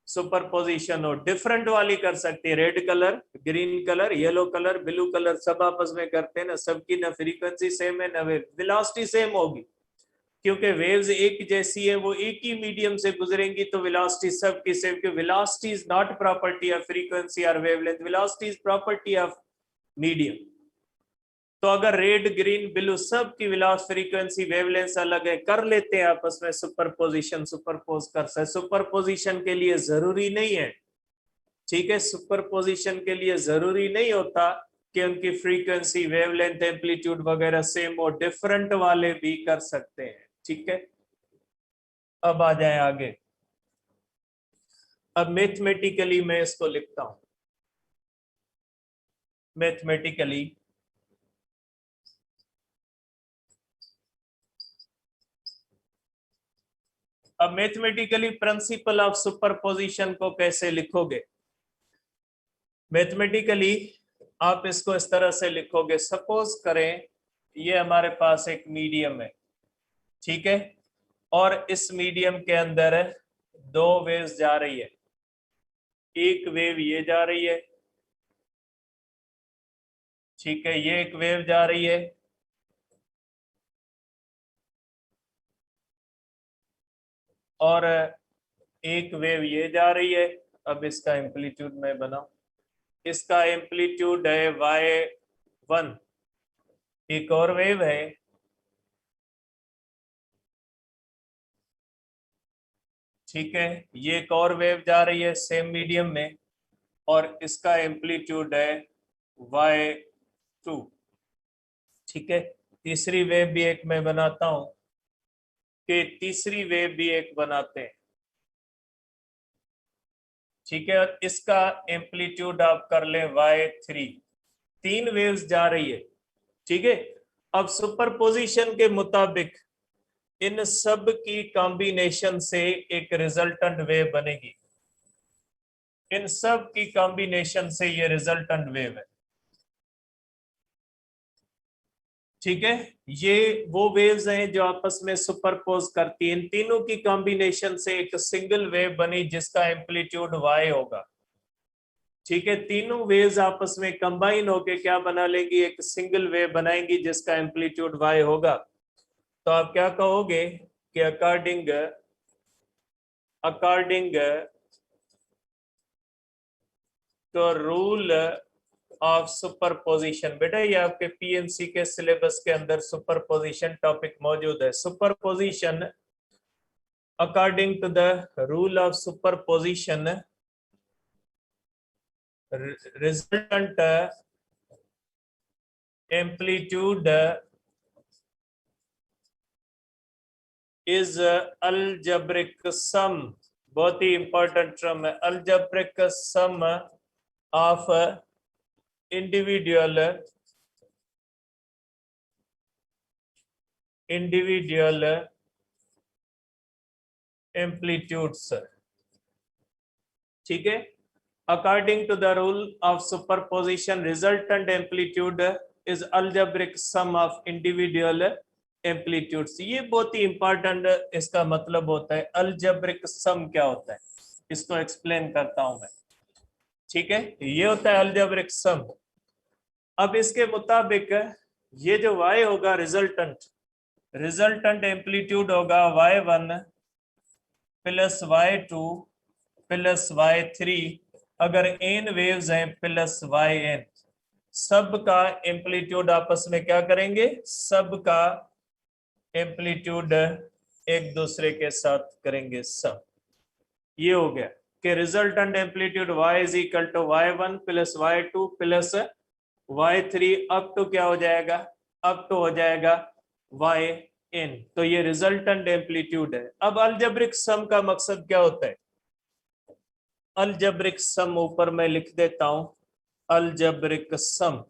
सुपरपोजिशन हो, डिफरेंट वाली कर सकती है, red colour, green colour, yellow colour, blue colour सब आपस में करते हैं ना, सबकी ना फ्रीक्वेंसी सेम है ना वेलोसिटी सेम होगी, क्योंकि वेव्स एक जैसी है, वो एक ही मीडियम से गुजरेंगी तो वेलोसिटी सबकी सेम, कि velocity is not property of frequency और wavelength, velocity is property of medium. तो अगर रेड, ग्रीन, ब्लू सब की वेलोसिटी, फ्रीक्वेंसी, वेवलेंथ अलग है, कर लेते हैं आपस में सुपरपोजिशन, सुपरपोज कर सकते, सुपरपोजिशन के लिए जरूरी नहीं है। ठीक है, सुपरपोजिशन के लिए जरूरी नहीं होता कि उनकी फ्रीक्वेंसी, वेवलेंथ, एम्पलीट्यूड वगैरह सेम हो, डिफरेंट वाले भी कर सकते हैं। ठीक है, अब आ जाए आगे। अब मैथमेटिकली मैं इसको लिखता हूं, मैथमेटिकली अब मैथमेटिकली प्रिंसिपल ऑफ सुपरपोजिशन को कैसे लिखोगे? मैथमेटिकली आप इसको इस तरह से लिखोगे, सपोज करें ये हमारे पास एक मीडियम है, ठीक है, और इस मीडियम के अंदर दो वेव्स जा रही है, एक वेव ये जा रही है, ठीक है, ये एक वेव जा रही है, और एक वेव ये जा रही है। अब इसका एम्पलीट्यूड मैं बनाऊं, इसका एम्पलीट्यूड है y1, एक और वेव है, ठीक है, ये एक और वेव जा रही है सेम मीडियम में, और इसका एम्पलीट्यूड है y2। ठीक है, तीसरी वेव भी एक मैं बनाता हूं, कि तीसरी वेव भी एक बनाते हैं, ठीक है, और इसका एम्पलीट्यूड आप कर लें y3। तीन वेव्स जा रही है, ठीक है। अब सुपरपोजिशन के मुताबिक इन सब की कॉम्बिनेशन से एक रिजल्टेंट वेव बनेगी, इन सब की कॉम्बिनेशन से ये रिजल्टेंट वेव है। ठीक है, ये वो वेव्स हैं जो आपस में सुपरपोज करती हैं, इन तीनों की कॉम्बिनेशन से एक सिंगल वेव बनी जिसका एम्पलीट्यूड y होगा। ठीक है, तीनों वेव्स आपस में कंबाइन होके क्या बना लेंगी, एक सिंगल वेव बनाएंगी जिसका एम्पलीट्यूड y होगा। तो आप क्या कहोगे कि अकॉर्डिंग तो रूल ऑफ सुपरपोजिशन, बेटा ये आपके पीएनसी के सिलेबस के अंदर सुपरपोजिशन टॉपिक मौजूद है। Superposition, according to the rule of superposition, resultant amplitude is algebraic sum, बहुत ही इंपॉर्टेंट टर्म है, algebraic sum of individual amplitudes. ठीक है, According to the rule of superposition, resultant amplitude is algebraic sum of individual amplitudes. ये बहुत ही important इसका मतलब होता है। algebraic sum क्या होता है, इसको एक्सप्लेन करता हूं मैं। ठीक है, ये होता है algebraic sum। अब इसके मुताबिक ये जो y होगा रिजल्टेंट एम्पलीट्यूड होगा y1 plus y2 plus y3, अगर n वेव्स हैं प्लस yn, सबका एम्पलीट्यूड आपस में क्या करेंगे, सबका एम्पलीट्यूड एक दूसरे के साथ करेंगे सम। ये हो गया कि resultant amplitude y is equal to y1 plus y2 plus y3 up to क्या हो जाएगा, अप टू हो जाएगा yn। तो ये रिजल्टेंट एम्पलीट्यूड है। अब अलजेब्रिक सम का मकसद क्या होता है, अलजेब्रिक सम ऊपर मैं लिख देता हूं। अलजेब्रिक सम,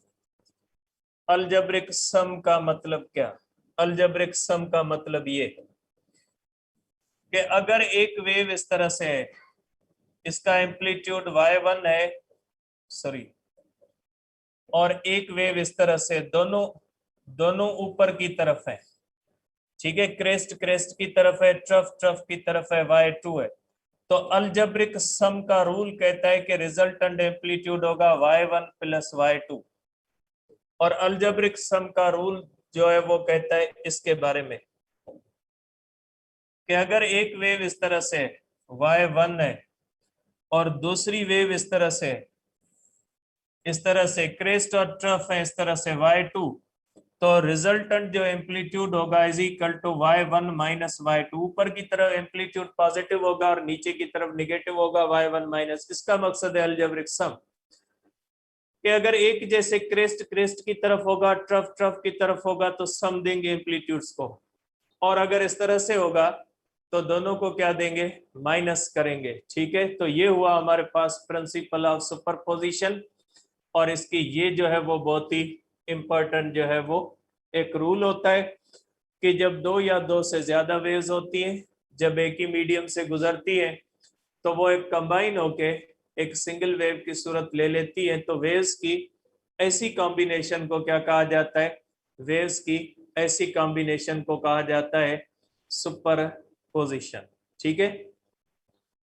अलजेब्रिक सम का मतलब क्या, अलजेब्रिक सम का मतलब ये कि अगर एक वेव इस तरह से है, इसका एम्पलीट्यूड y1 है, सॉरी, और एक वेव इस तरह से, दोनों ऊपर की तरफ है, ठीक है, क्रेस्ट की तरफ है, ट्रफ की तरफ है, y2 है, तो अलजेब्रिक सम का रूल कहता है कि रिजल्टेंट एम्पलीट्यूड होगा y1 प्लस y2। और अलजेब्रिक सम का रूल जो है वो कहता है इसके बारे में कि अगर एक वेव इस तरह से y1 है और दूसरी वेव इस तरह से क्रेस्ट और ट्रफ है इस तरह से y2, तो रिजल्टेंट जो एम्पलीट्यूड होगा is equal to y1 minus y2। ऊपर की तरफ एम्पलीट्यूड पॉजिटिव होगा और नीचे की तरफ निगेटिव होगा, y1 माइनस। इसका मकसद है अलजेब्रिक सम कि अगर एक जैसे क्रेस्ट की तरफ होगा, ट्रफ की तरफ होगा, तो सम देंगे एम्पलीट्यूड्स को, और अगर इस तरह से होगा तो दोनों को क्या देंगे, माइनस करेंगे। ठीक है, तो ये हुआ हमारे पास प्रिंसिपल ऑफ सुपरपोजिशन, और इसकी ये जो है वो बहुत ही इंपॉर्टेंट जो है वो एक रूल होता है कि जब दो या दो से ज्यादा वेव्स होती हैं, जब एक ही मीडियम से गुजरती है, तो वो एक कंबाइन होके एक सिंगल वेव की सूरत ले लेती है। तो वेव्स की ऐसी कॉम्बिनेशन को क्या कहा जाता है, वेव्स की ऐसी कॉम्बिनेशन को कहा जाता है सुपरपोजिशन। ठीक है,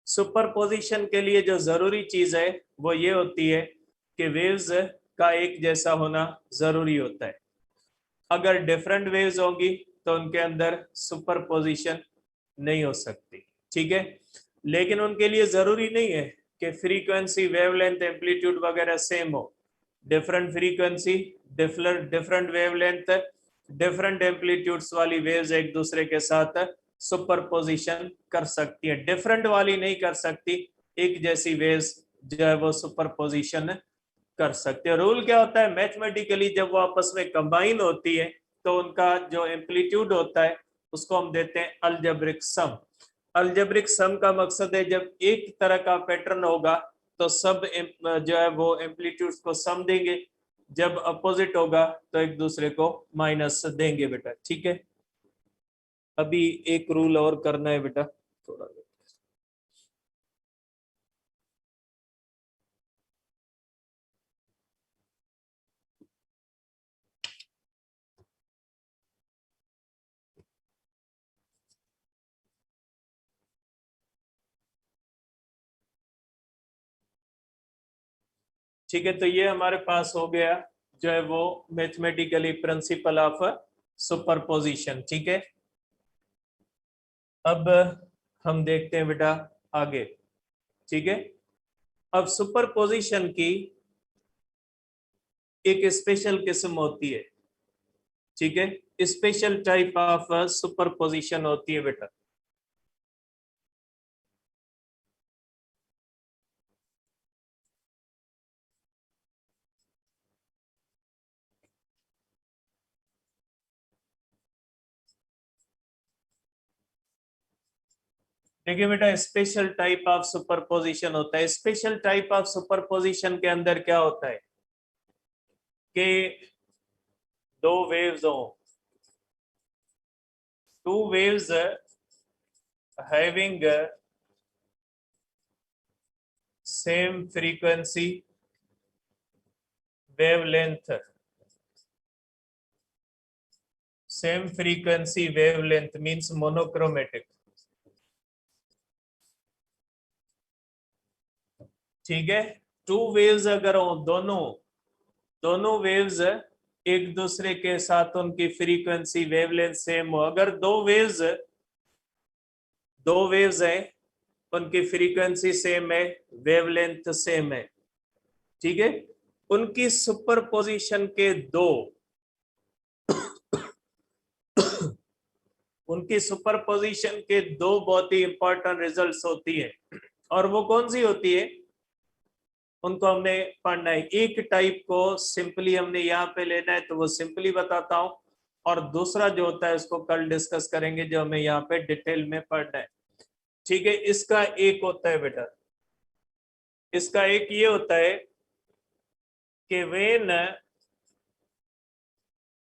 सुपरपोजिशन के लिए जो जरूरी चीज है वो ये होती है कि वेव्स का एक जैसा होना जरूरी होता है। अगर डिफरेंट वेव्स होंगी तो उनके अंदर सुपरपोजिशन नहीं हो सकती। ठीक है, लेकिन उनके लिए जरूरी नहीं है कि फ्रीक्वेंसी, वेवलेंथ, एम्पलीट्यूड वगैरह सेम हो। Different frequency, different wavelength, different amplitudes वाली वेव्स एक दूसरे के साथ सुपरपोजिशन कर सकती है, डिफरेंट वाली नहीं कर सकती। एक जैसी वेव्स जो है वो सुपरपोजिशन कर सकते हैं। रूल क्या होता है, मैथमेटिकली जब वो आपस में कंबाइन होती है तो उनका जो एम्पलीट्यूड होता है उसको हम देते हैं अलजेब्रिक सम। अलजेब्रिक सम का मकसद है जब एक तरह का पैटर्न होगा तो सब जो है वो एम्पलीट्यूड्स को सम देंगे, जब अपोजिट होगा तो एक दूसरे को माइनस देंगे बेटा। ठीक है, अभी एक रूल और करना है बेटा, थोड़ा ठीक है। तो ये हमारे पास हो गया जो है वो मैथमेटिकली प्रिंसिपल ऑफ सुपरपोजिशन। ठीक है, अब हम देखते हैं बेटा आगे। ठीक है, अब सुपरपोजिशन की एक स्पेशल किस्म होती है। ठीक है, स्पेशल टाइप ऑफ सुपरपोजिशन होती है बेटा। देखिए बेटा, स्पेशल टाइप ऑफ सुपरपोजिशन होता है। स्पेशल टाइप ऑफ सुपरपोजिशन के अंदर क्या होता है कि दो वेव्स हो, to waves having same frequency wavelength, same frequency wavelength means monochromatic. ठीक है, टू वेव्स अगर हो, दोनों वेव्स एक दूसरे के साथ उनकी फ्रीक्वेंसी वेवलेंथ सेम हो, अगर दो वेव्स है उनकी फ्रीक्वेंसी सेम है, वेवलेंथ सेम है, ठीक है, उनकी सुपरपोजिशन के उनकी सुपरपोजिशन के दो बहुत ही इंपॉर्टेंट रिजल्ट्स होती है, और वो कौन सी होती है उनको हमने पढ़ना है। एक टाइप को सिंपली हमने यहाँ पे लेना है तो वो सिंपली बताता हूं, और दूसरा जो होता है उसको कल डिस्कस करेंगे जो हमें यहाँ पे डिटेल में पढ़ना है। ठीक है, इसका एक होता है बेटा, इसका एक ये होता है कि when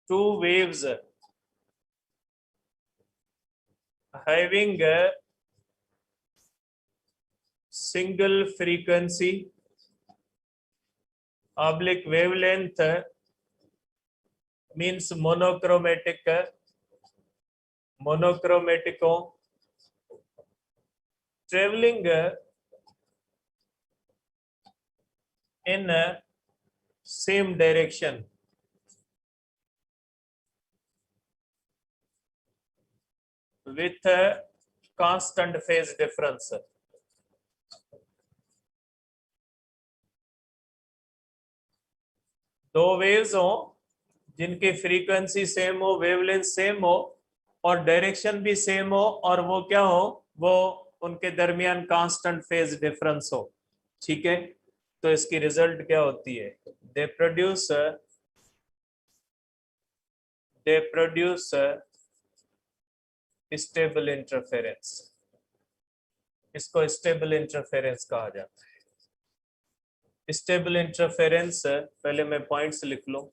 two waves having single frequency oblique wavelength means मोनोक्रोमेटिको traveling in same direction with a constant phase difference। दो वेव्स हो जिनकी फ्रीक्वेंसी सेम हो, वेवलेंथ सेम हो और डायरेक्शन भी सेम हो, और वो क्या हो, वो उनके दरमियान कांस्टेंट फेज डिफरेंस हो। ठीक है, तो इसकी रिजल्ट क्या होती है, दे प्रोड्यूस स्टेबल इंटरफेरेंस। इसको स्टेबल इंटरफेरेंस कहा जाता है। स्टेबल इंटरफेरेंस, पहले मैं पॉइंट्स लिख लूं।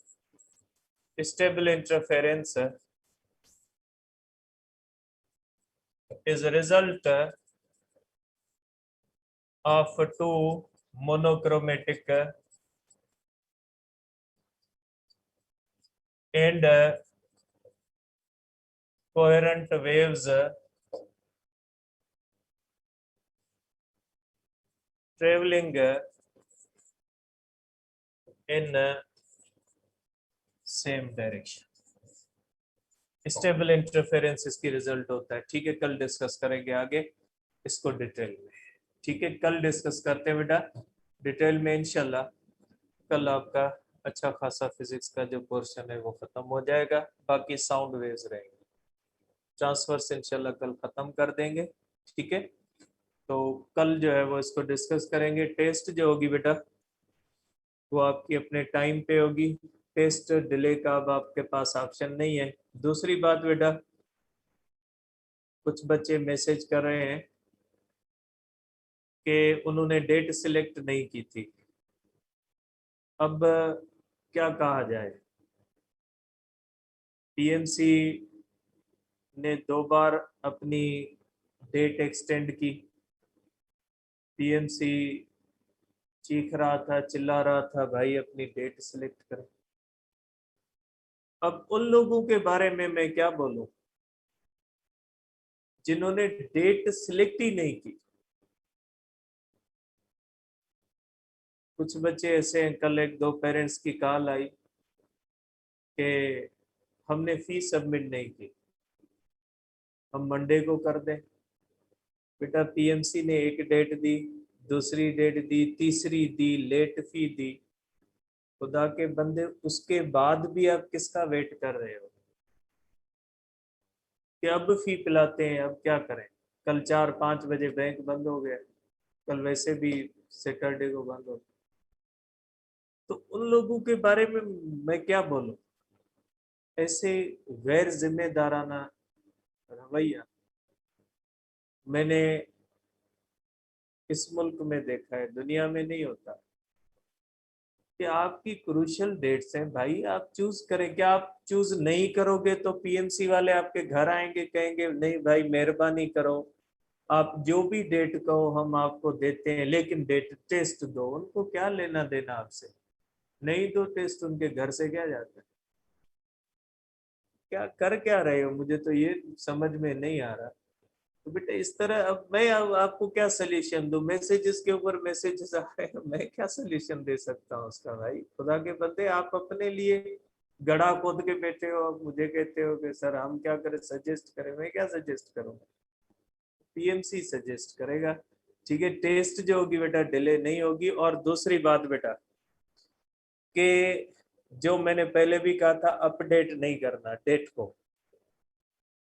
Stable interference is a result of two monochromatic and coherent waves traveling in same direction। Stable interference इसकी रिजल्ट होता है। ठीक है, कल डिस्कस करेंगे आगे इसको डिटेल में। ठीक है, कल डिस्कस करते हैं बेटा डिटेल में इंशाल्लाह। कल आपका अच्छा खासा फिजिक्स का जो पोर्शन है वो खत्म हो जाएगा, बाकी साउंड वेव्स रहेंगे। ट्रांसफर्स इंशाल्लाह कल खत्म कर देंगे। ठीक है, तो कल जो है वो इसको डिस्कस करेंगे। टेस्ट जो होगी बेटा वो आपकी अपने टाइम पे होगी, टेस्ट डिले का अब आपके पास ऑप्शन नहीं है। दूसरी बात बेटा, कुछ बच्चे मैसेज कर रहे हैं कि उन्होंने डेट सिलेक्ट नहीं की थी। अब क्या कहा जाए, पीएमसी ने 2 बार अपनी डेट एक्सटेंड की। पीएमसी चीख रहा था, चिल्ला रहा था, भाई अपनी डेट सिलेक्ट करें। अब उन लोगों के बारे में मैं क्या बोलूं जिन्होंने डेट सिलेक्ट ही नहीं की। कुछ बच्चे ऐसे हैं, कल एक दो पेरेंट्स की कॉल आई कि हमने फीस सबमिट नहीं की, हम मंडे को कर दें। बेटा पीएमसी ने एक डेट दी, दूसरी डेट दी, तीसरी दी, लेट फी दी। खुदा के बंदे, उसके बाद भी आप किसका वेट कर रहे हो कि अब फी पिलाते हैं। अब क्या करें, कल 4-5 बजे बैंक बंद हो गया, कल वैसे भी सैटरडे को बंद हो। तो उन लोगों के बारे में मैं क्या बोलूं, ऐसे गैर जिम्मेदाराना रवैया मैंने इस मुल्क में देखा है, दुनिया में नहीं होता। कि आपकी क्रूशियल डेट्स हैं भाई, आप चूज करें। क्या आप चूज नहीं करोगे तो पीएमसी वाले आपके घर आएंगे, कहेंगे नहीं भाई मेहरबानी करो, आप जो भी डेट कहो हम आपको देते हैं, लेकिन डेट टेस्ट दो। उनको क्या लेना देना आपसे? नहीं दो टेस्ट, उनके घर से क्या जाता है? क्या कर क्या रहे हो, मुझे तो ये समझ में नहीं आ रहा। तो बेटा इस तरह, अब मैं अब आपको क्या सोल्यूशन दूं? मैसेजेस के ऊपर मैसेजेस आ रहे हैं, मैं क्या सोल्यूशन दे सकता हूँ उसका? भाई खुदा के बंदे, आप अपने लिए गड़ा खोद के बैठे हो, आप मुझे कहते हो कि सर हम क्या करें, सजेस्ट करें? मैं क्या सजेस्ट करूंगा? पीएमसी सजेस्ट करेगा। ठीक है, टेस्ट जो होगी बेटा डिले नहीं होगी। और दूसरी बात बेटा, कि जो मैंने पहले भी कहा था, अपडेट नहीं करना डेट को।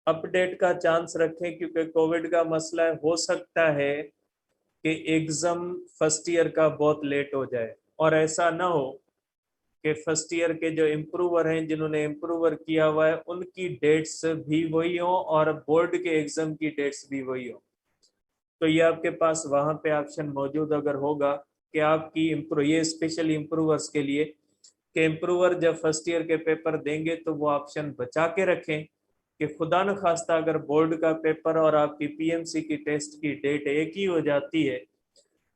अपडेट का चांस रखें, क्योंकि कोविड का मसला है, हो सकता है कि एग्जाम फर्स्ट ईयर का बहुत लेट हो जाए, और ऐसा ना हो कि फर्स्ट ईयर के जो इम्प्रूवर हैं, जिन्होंने इम्प्रूवर किया हुआ है, उनकी डेट्स भी वही हो और बोर्ड के एग्जाम की डेट्स भी वही हो। तो ये आपके पास वहां पे ऑप्शन मौजूद अगर होगा कि आपकी इम्प्रूव, ये स्पेशली इम्प्रूवर्स के लिए, कि इम्प्रूवर जब फर्स्ट ईयर के पेपर देंगे तो वो ऑप्शन बचा के रखें कि खुदा न खास्ता अगर बोर्ड का पेपर और आपकी पीएमसी की टेस्ट की डेट एक ही हो जाती है,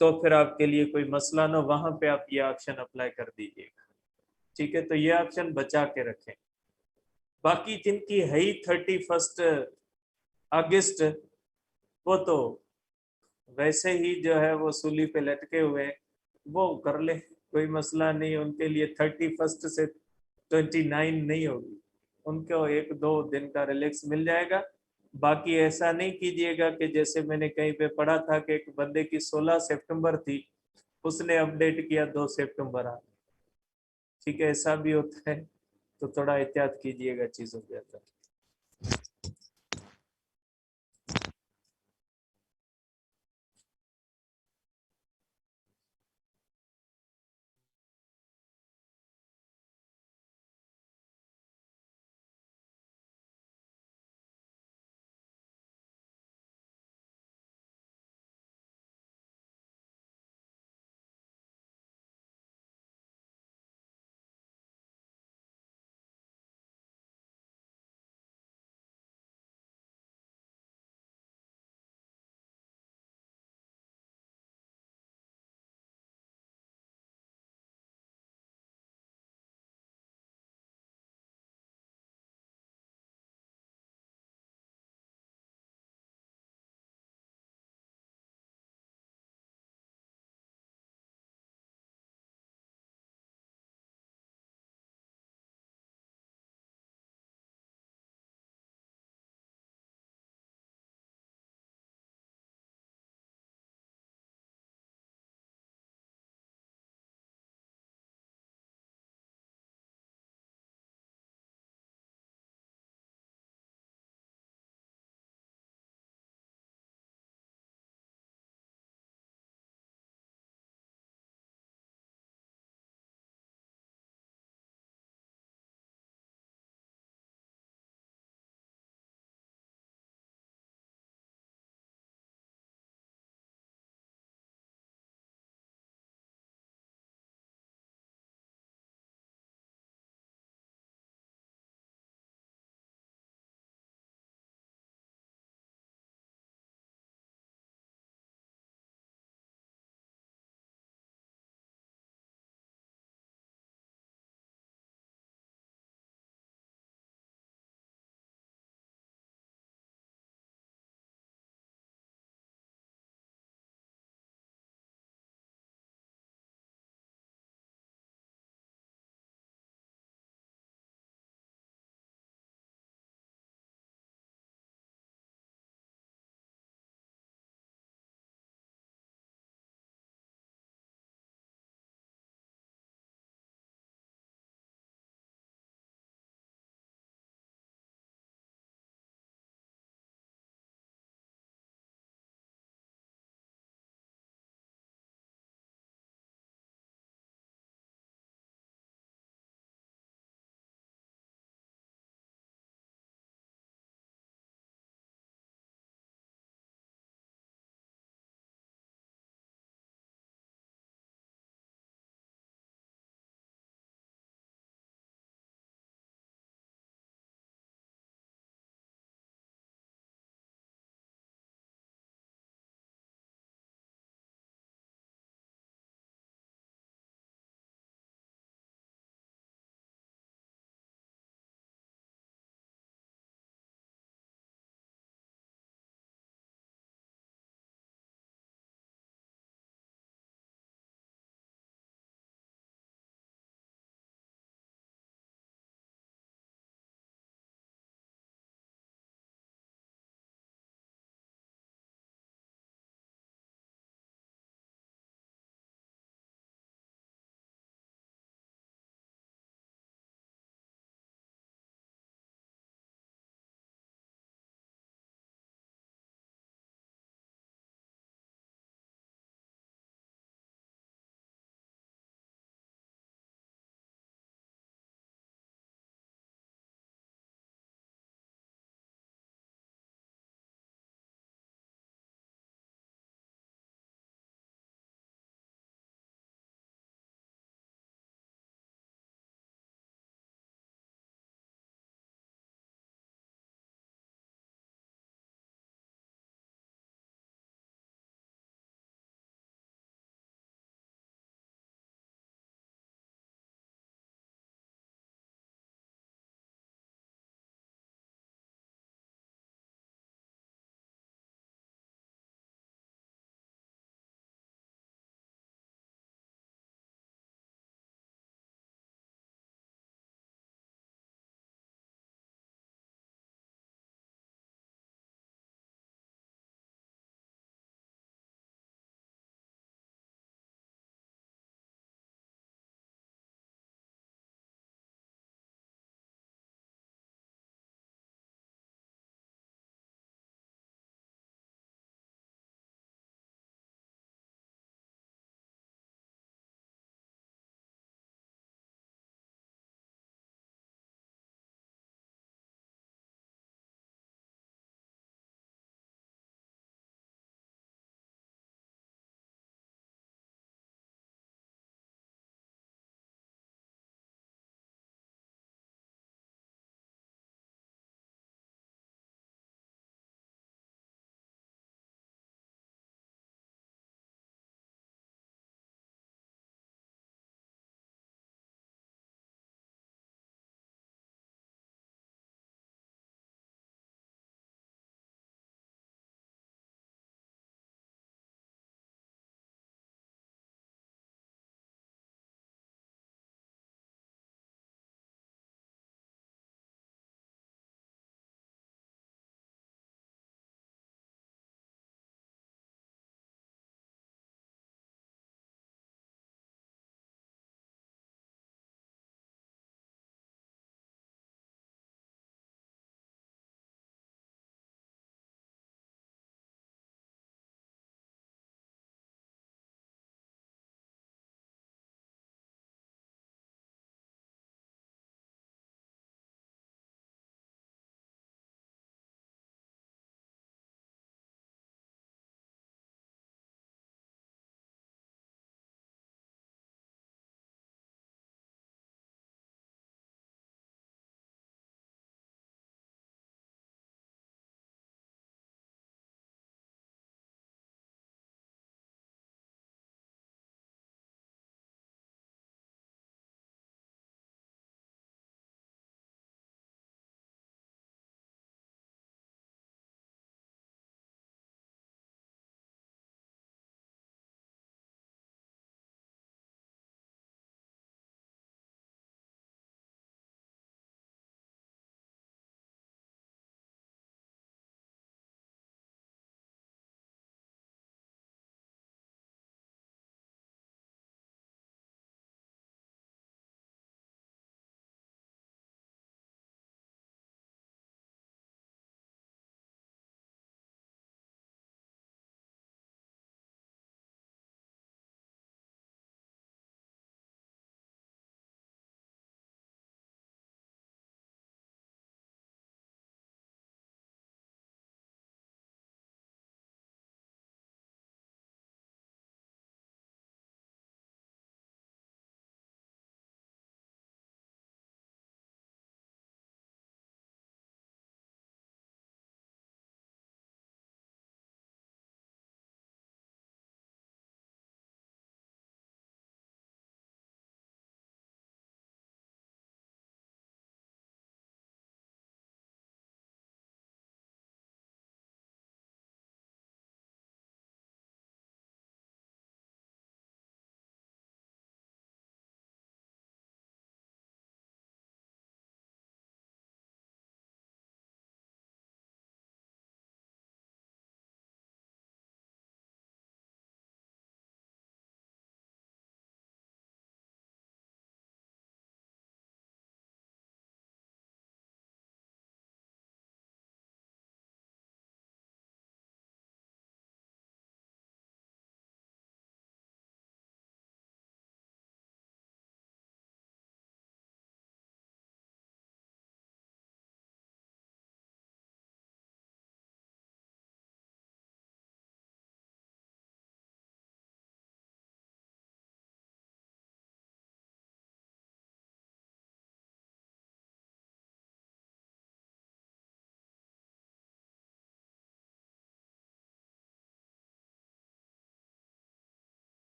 तो फिर आपके लिए कोई मसला ना, वहां पे आप ये ऑप्शन अप्लाई कर दीजिएगा। ठीक है, तो ये ऑप्शन बचा के रखें। बाकी जिनकी है ही 31 अगस्त, वो तो वैसे ही जो है वो सूली पे लटके हुए हैं, वो कर ले, कोई मसला नहीं। उनके लिए 31 से 29 नहीं होगी, उनको एक दो दिन का रिलैक्स मिल जाएगा। बाकी ऐसा नहीं कीजिएगा कि जैसे मैंने कहीं पे पढ़ा था कि एक बंदे की 16 सितंबर थी, उसने अपडेट किया 2 सितंबर आ। ठीक है, ऐसा भी होता है, तो थोड़ा एहतियात कीजिएगा चीज़ों के अंदर।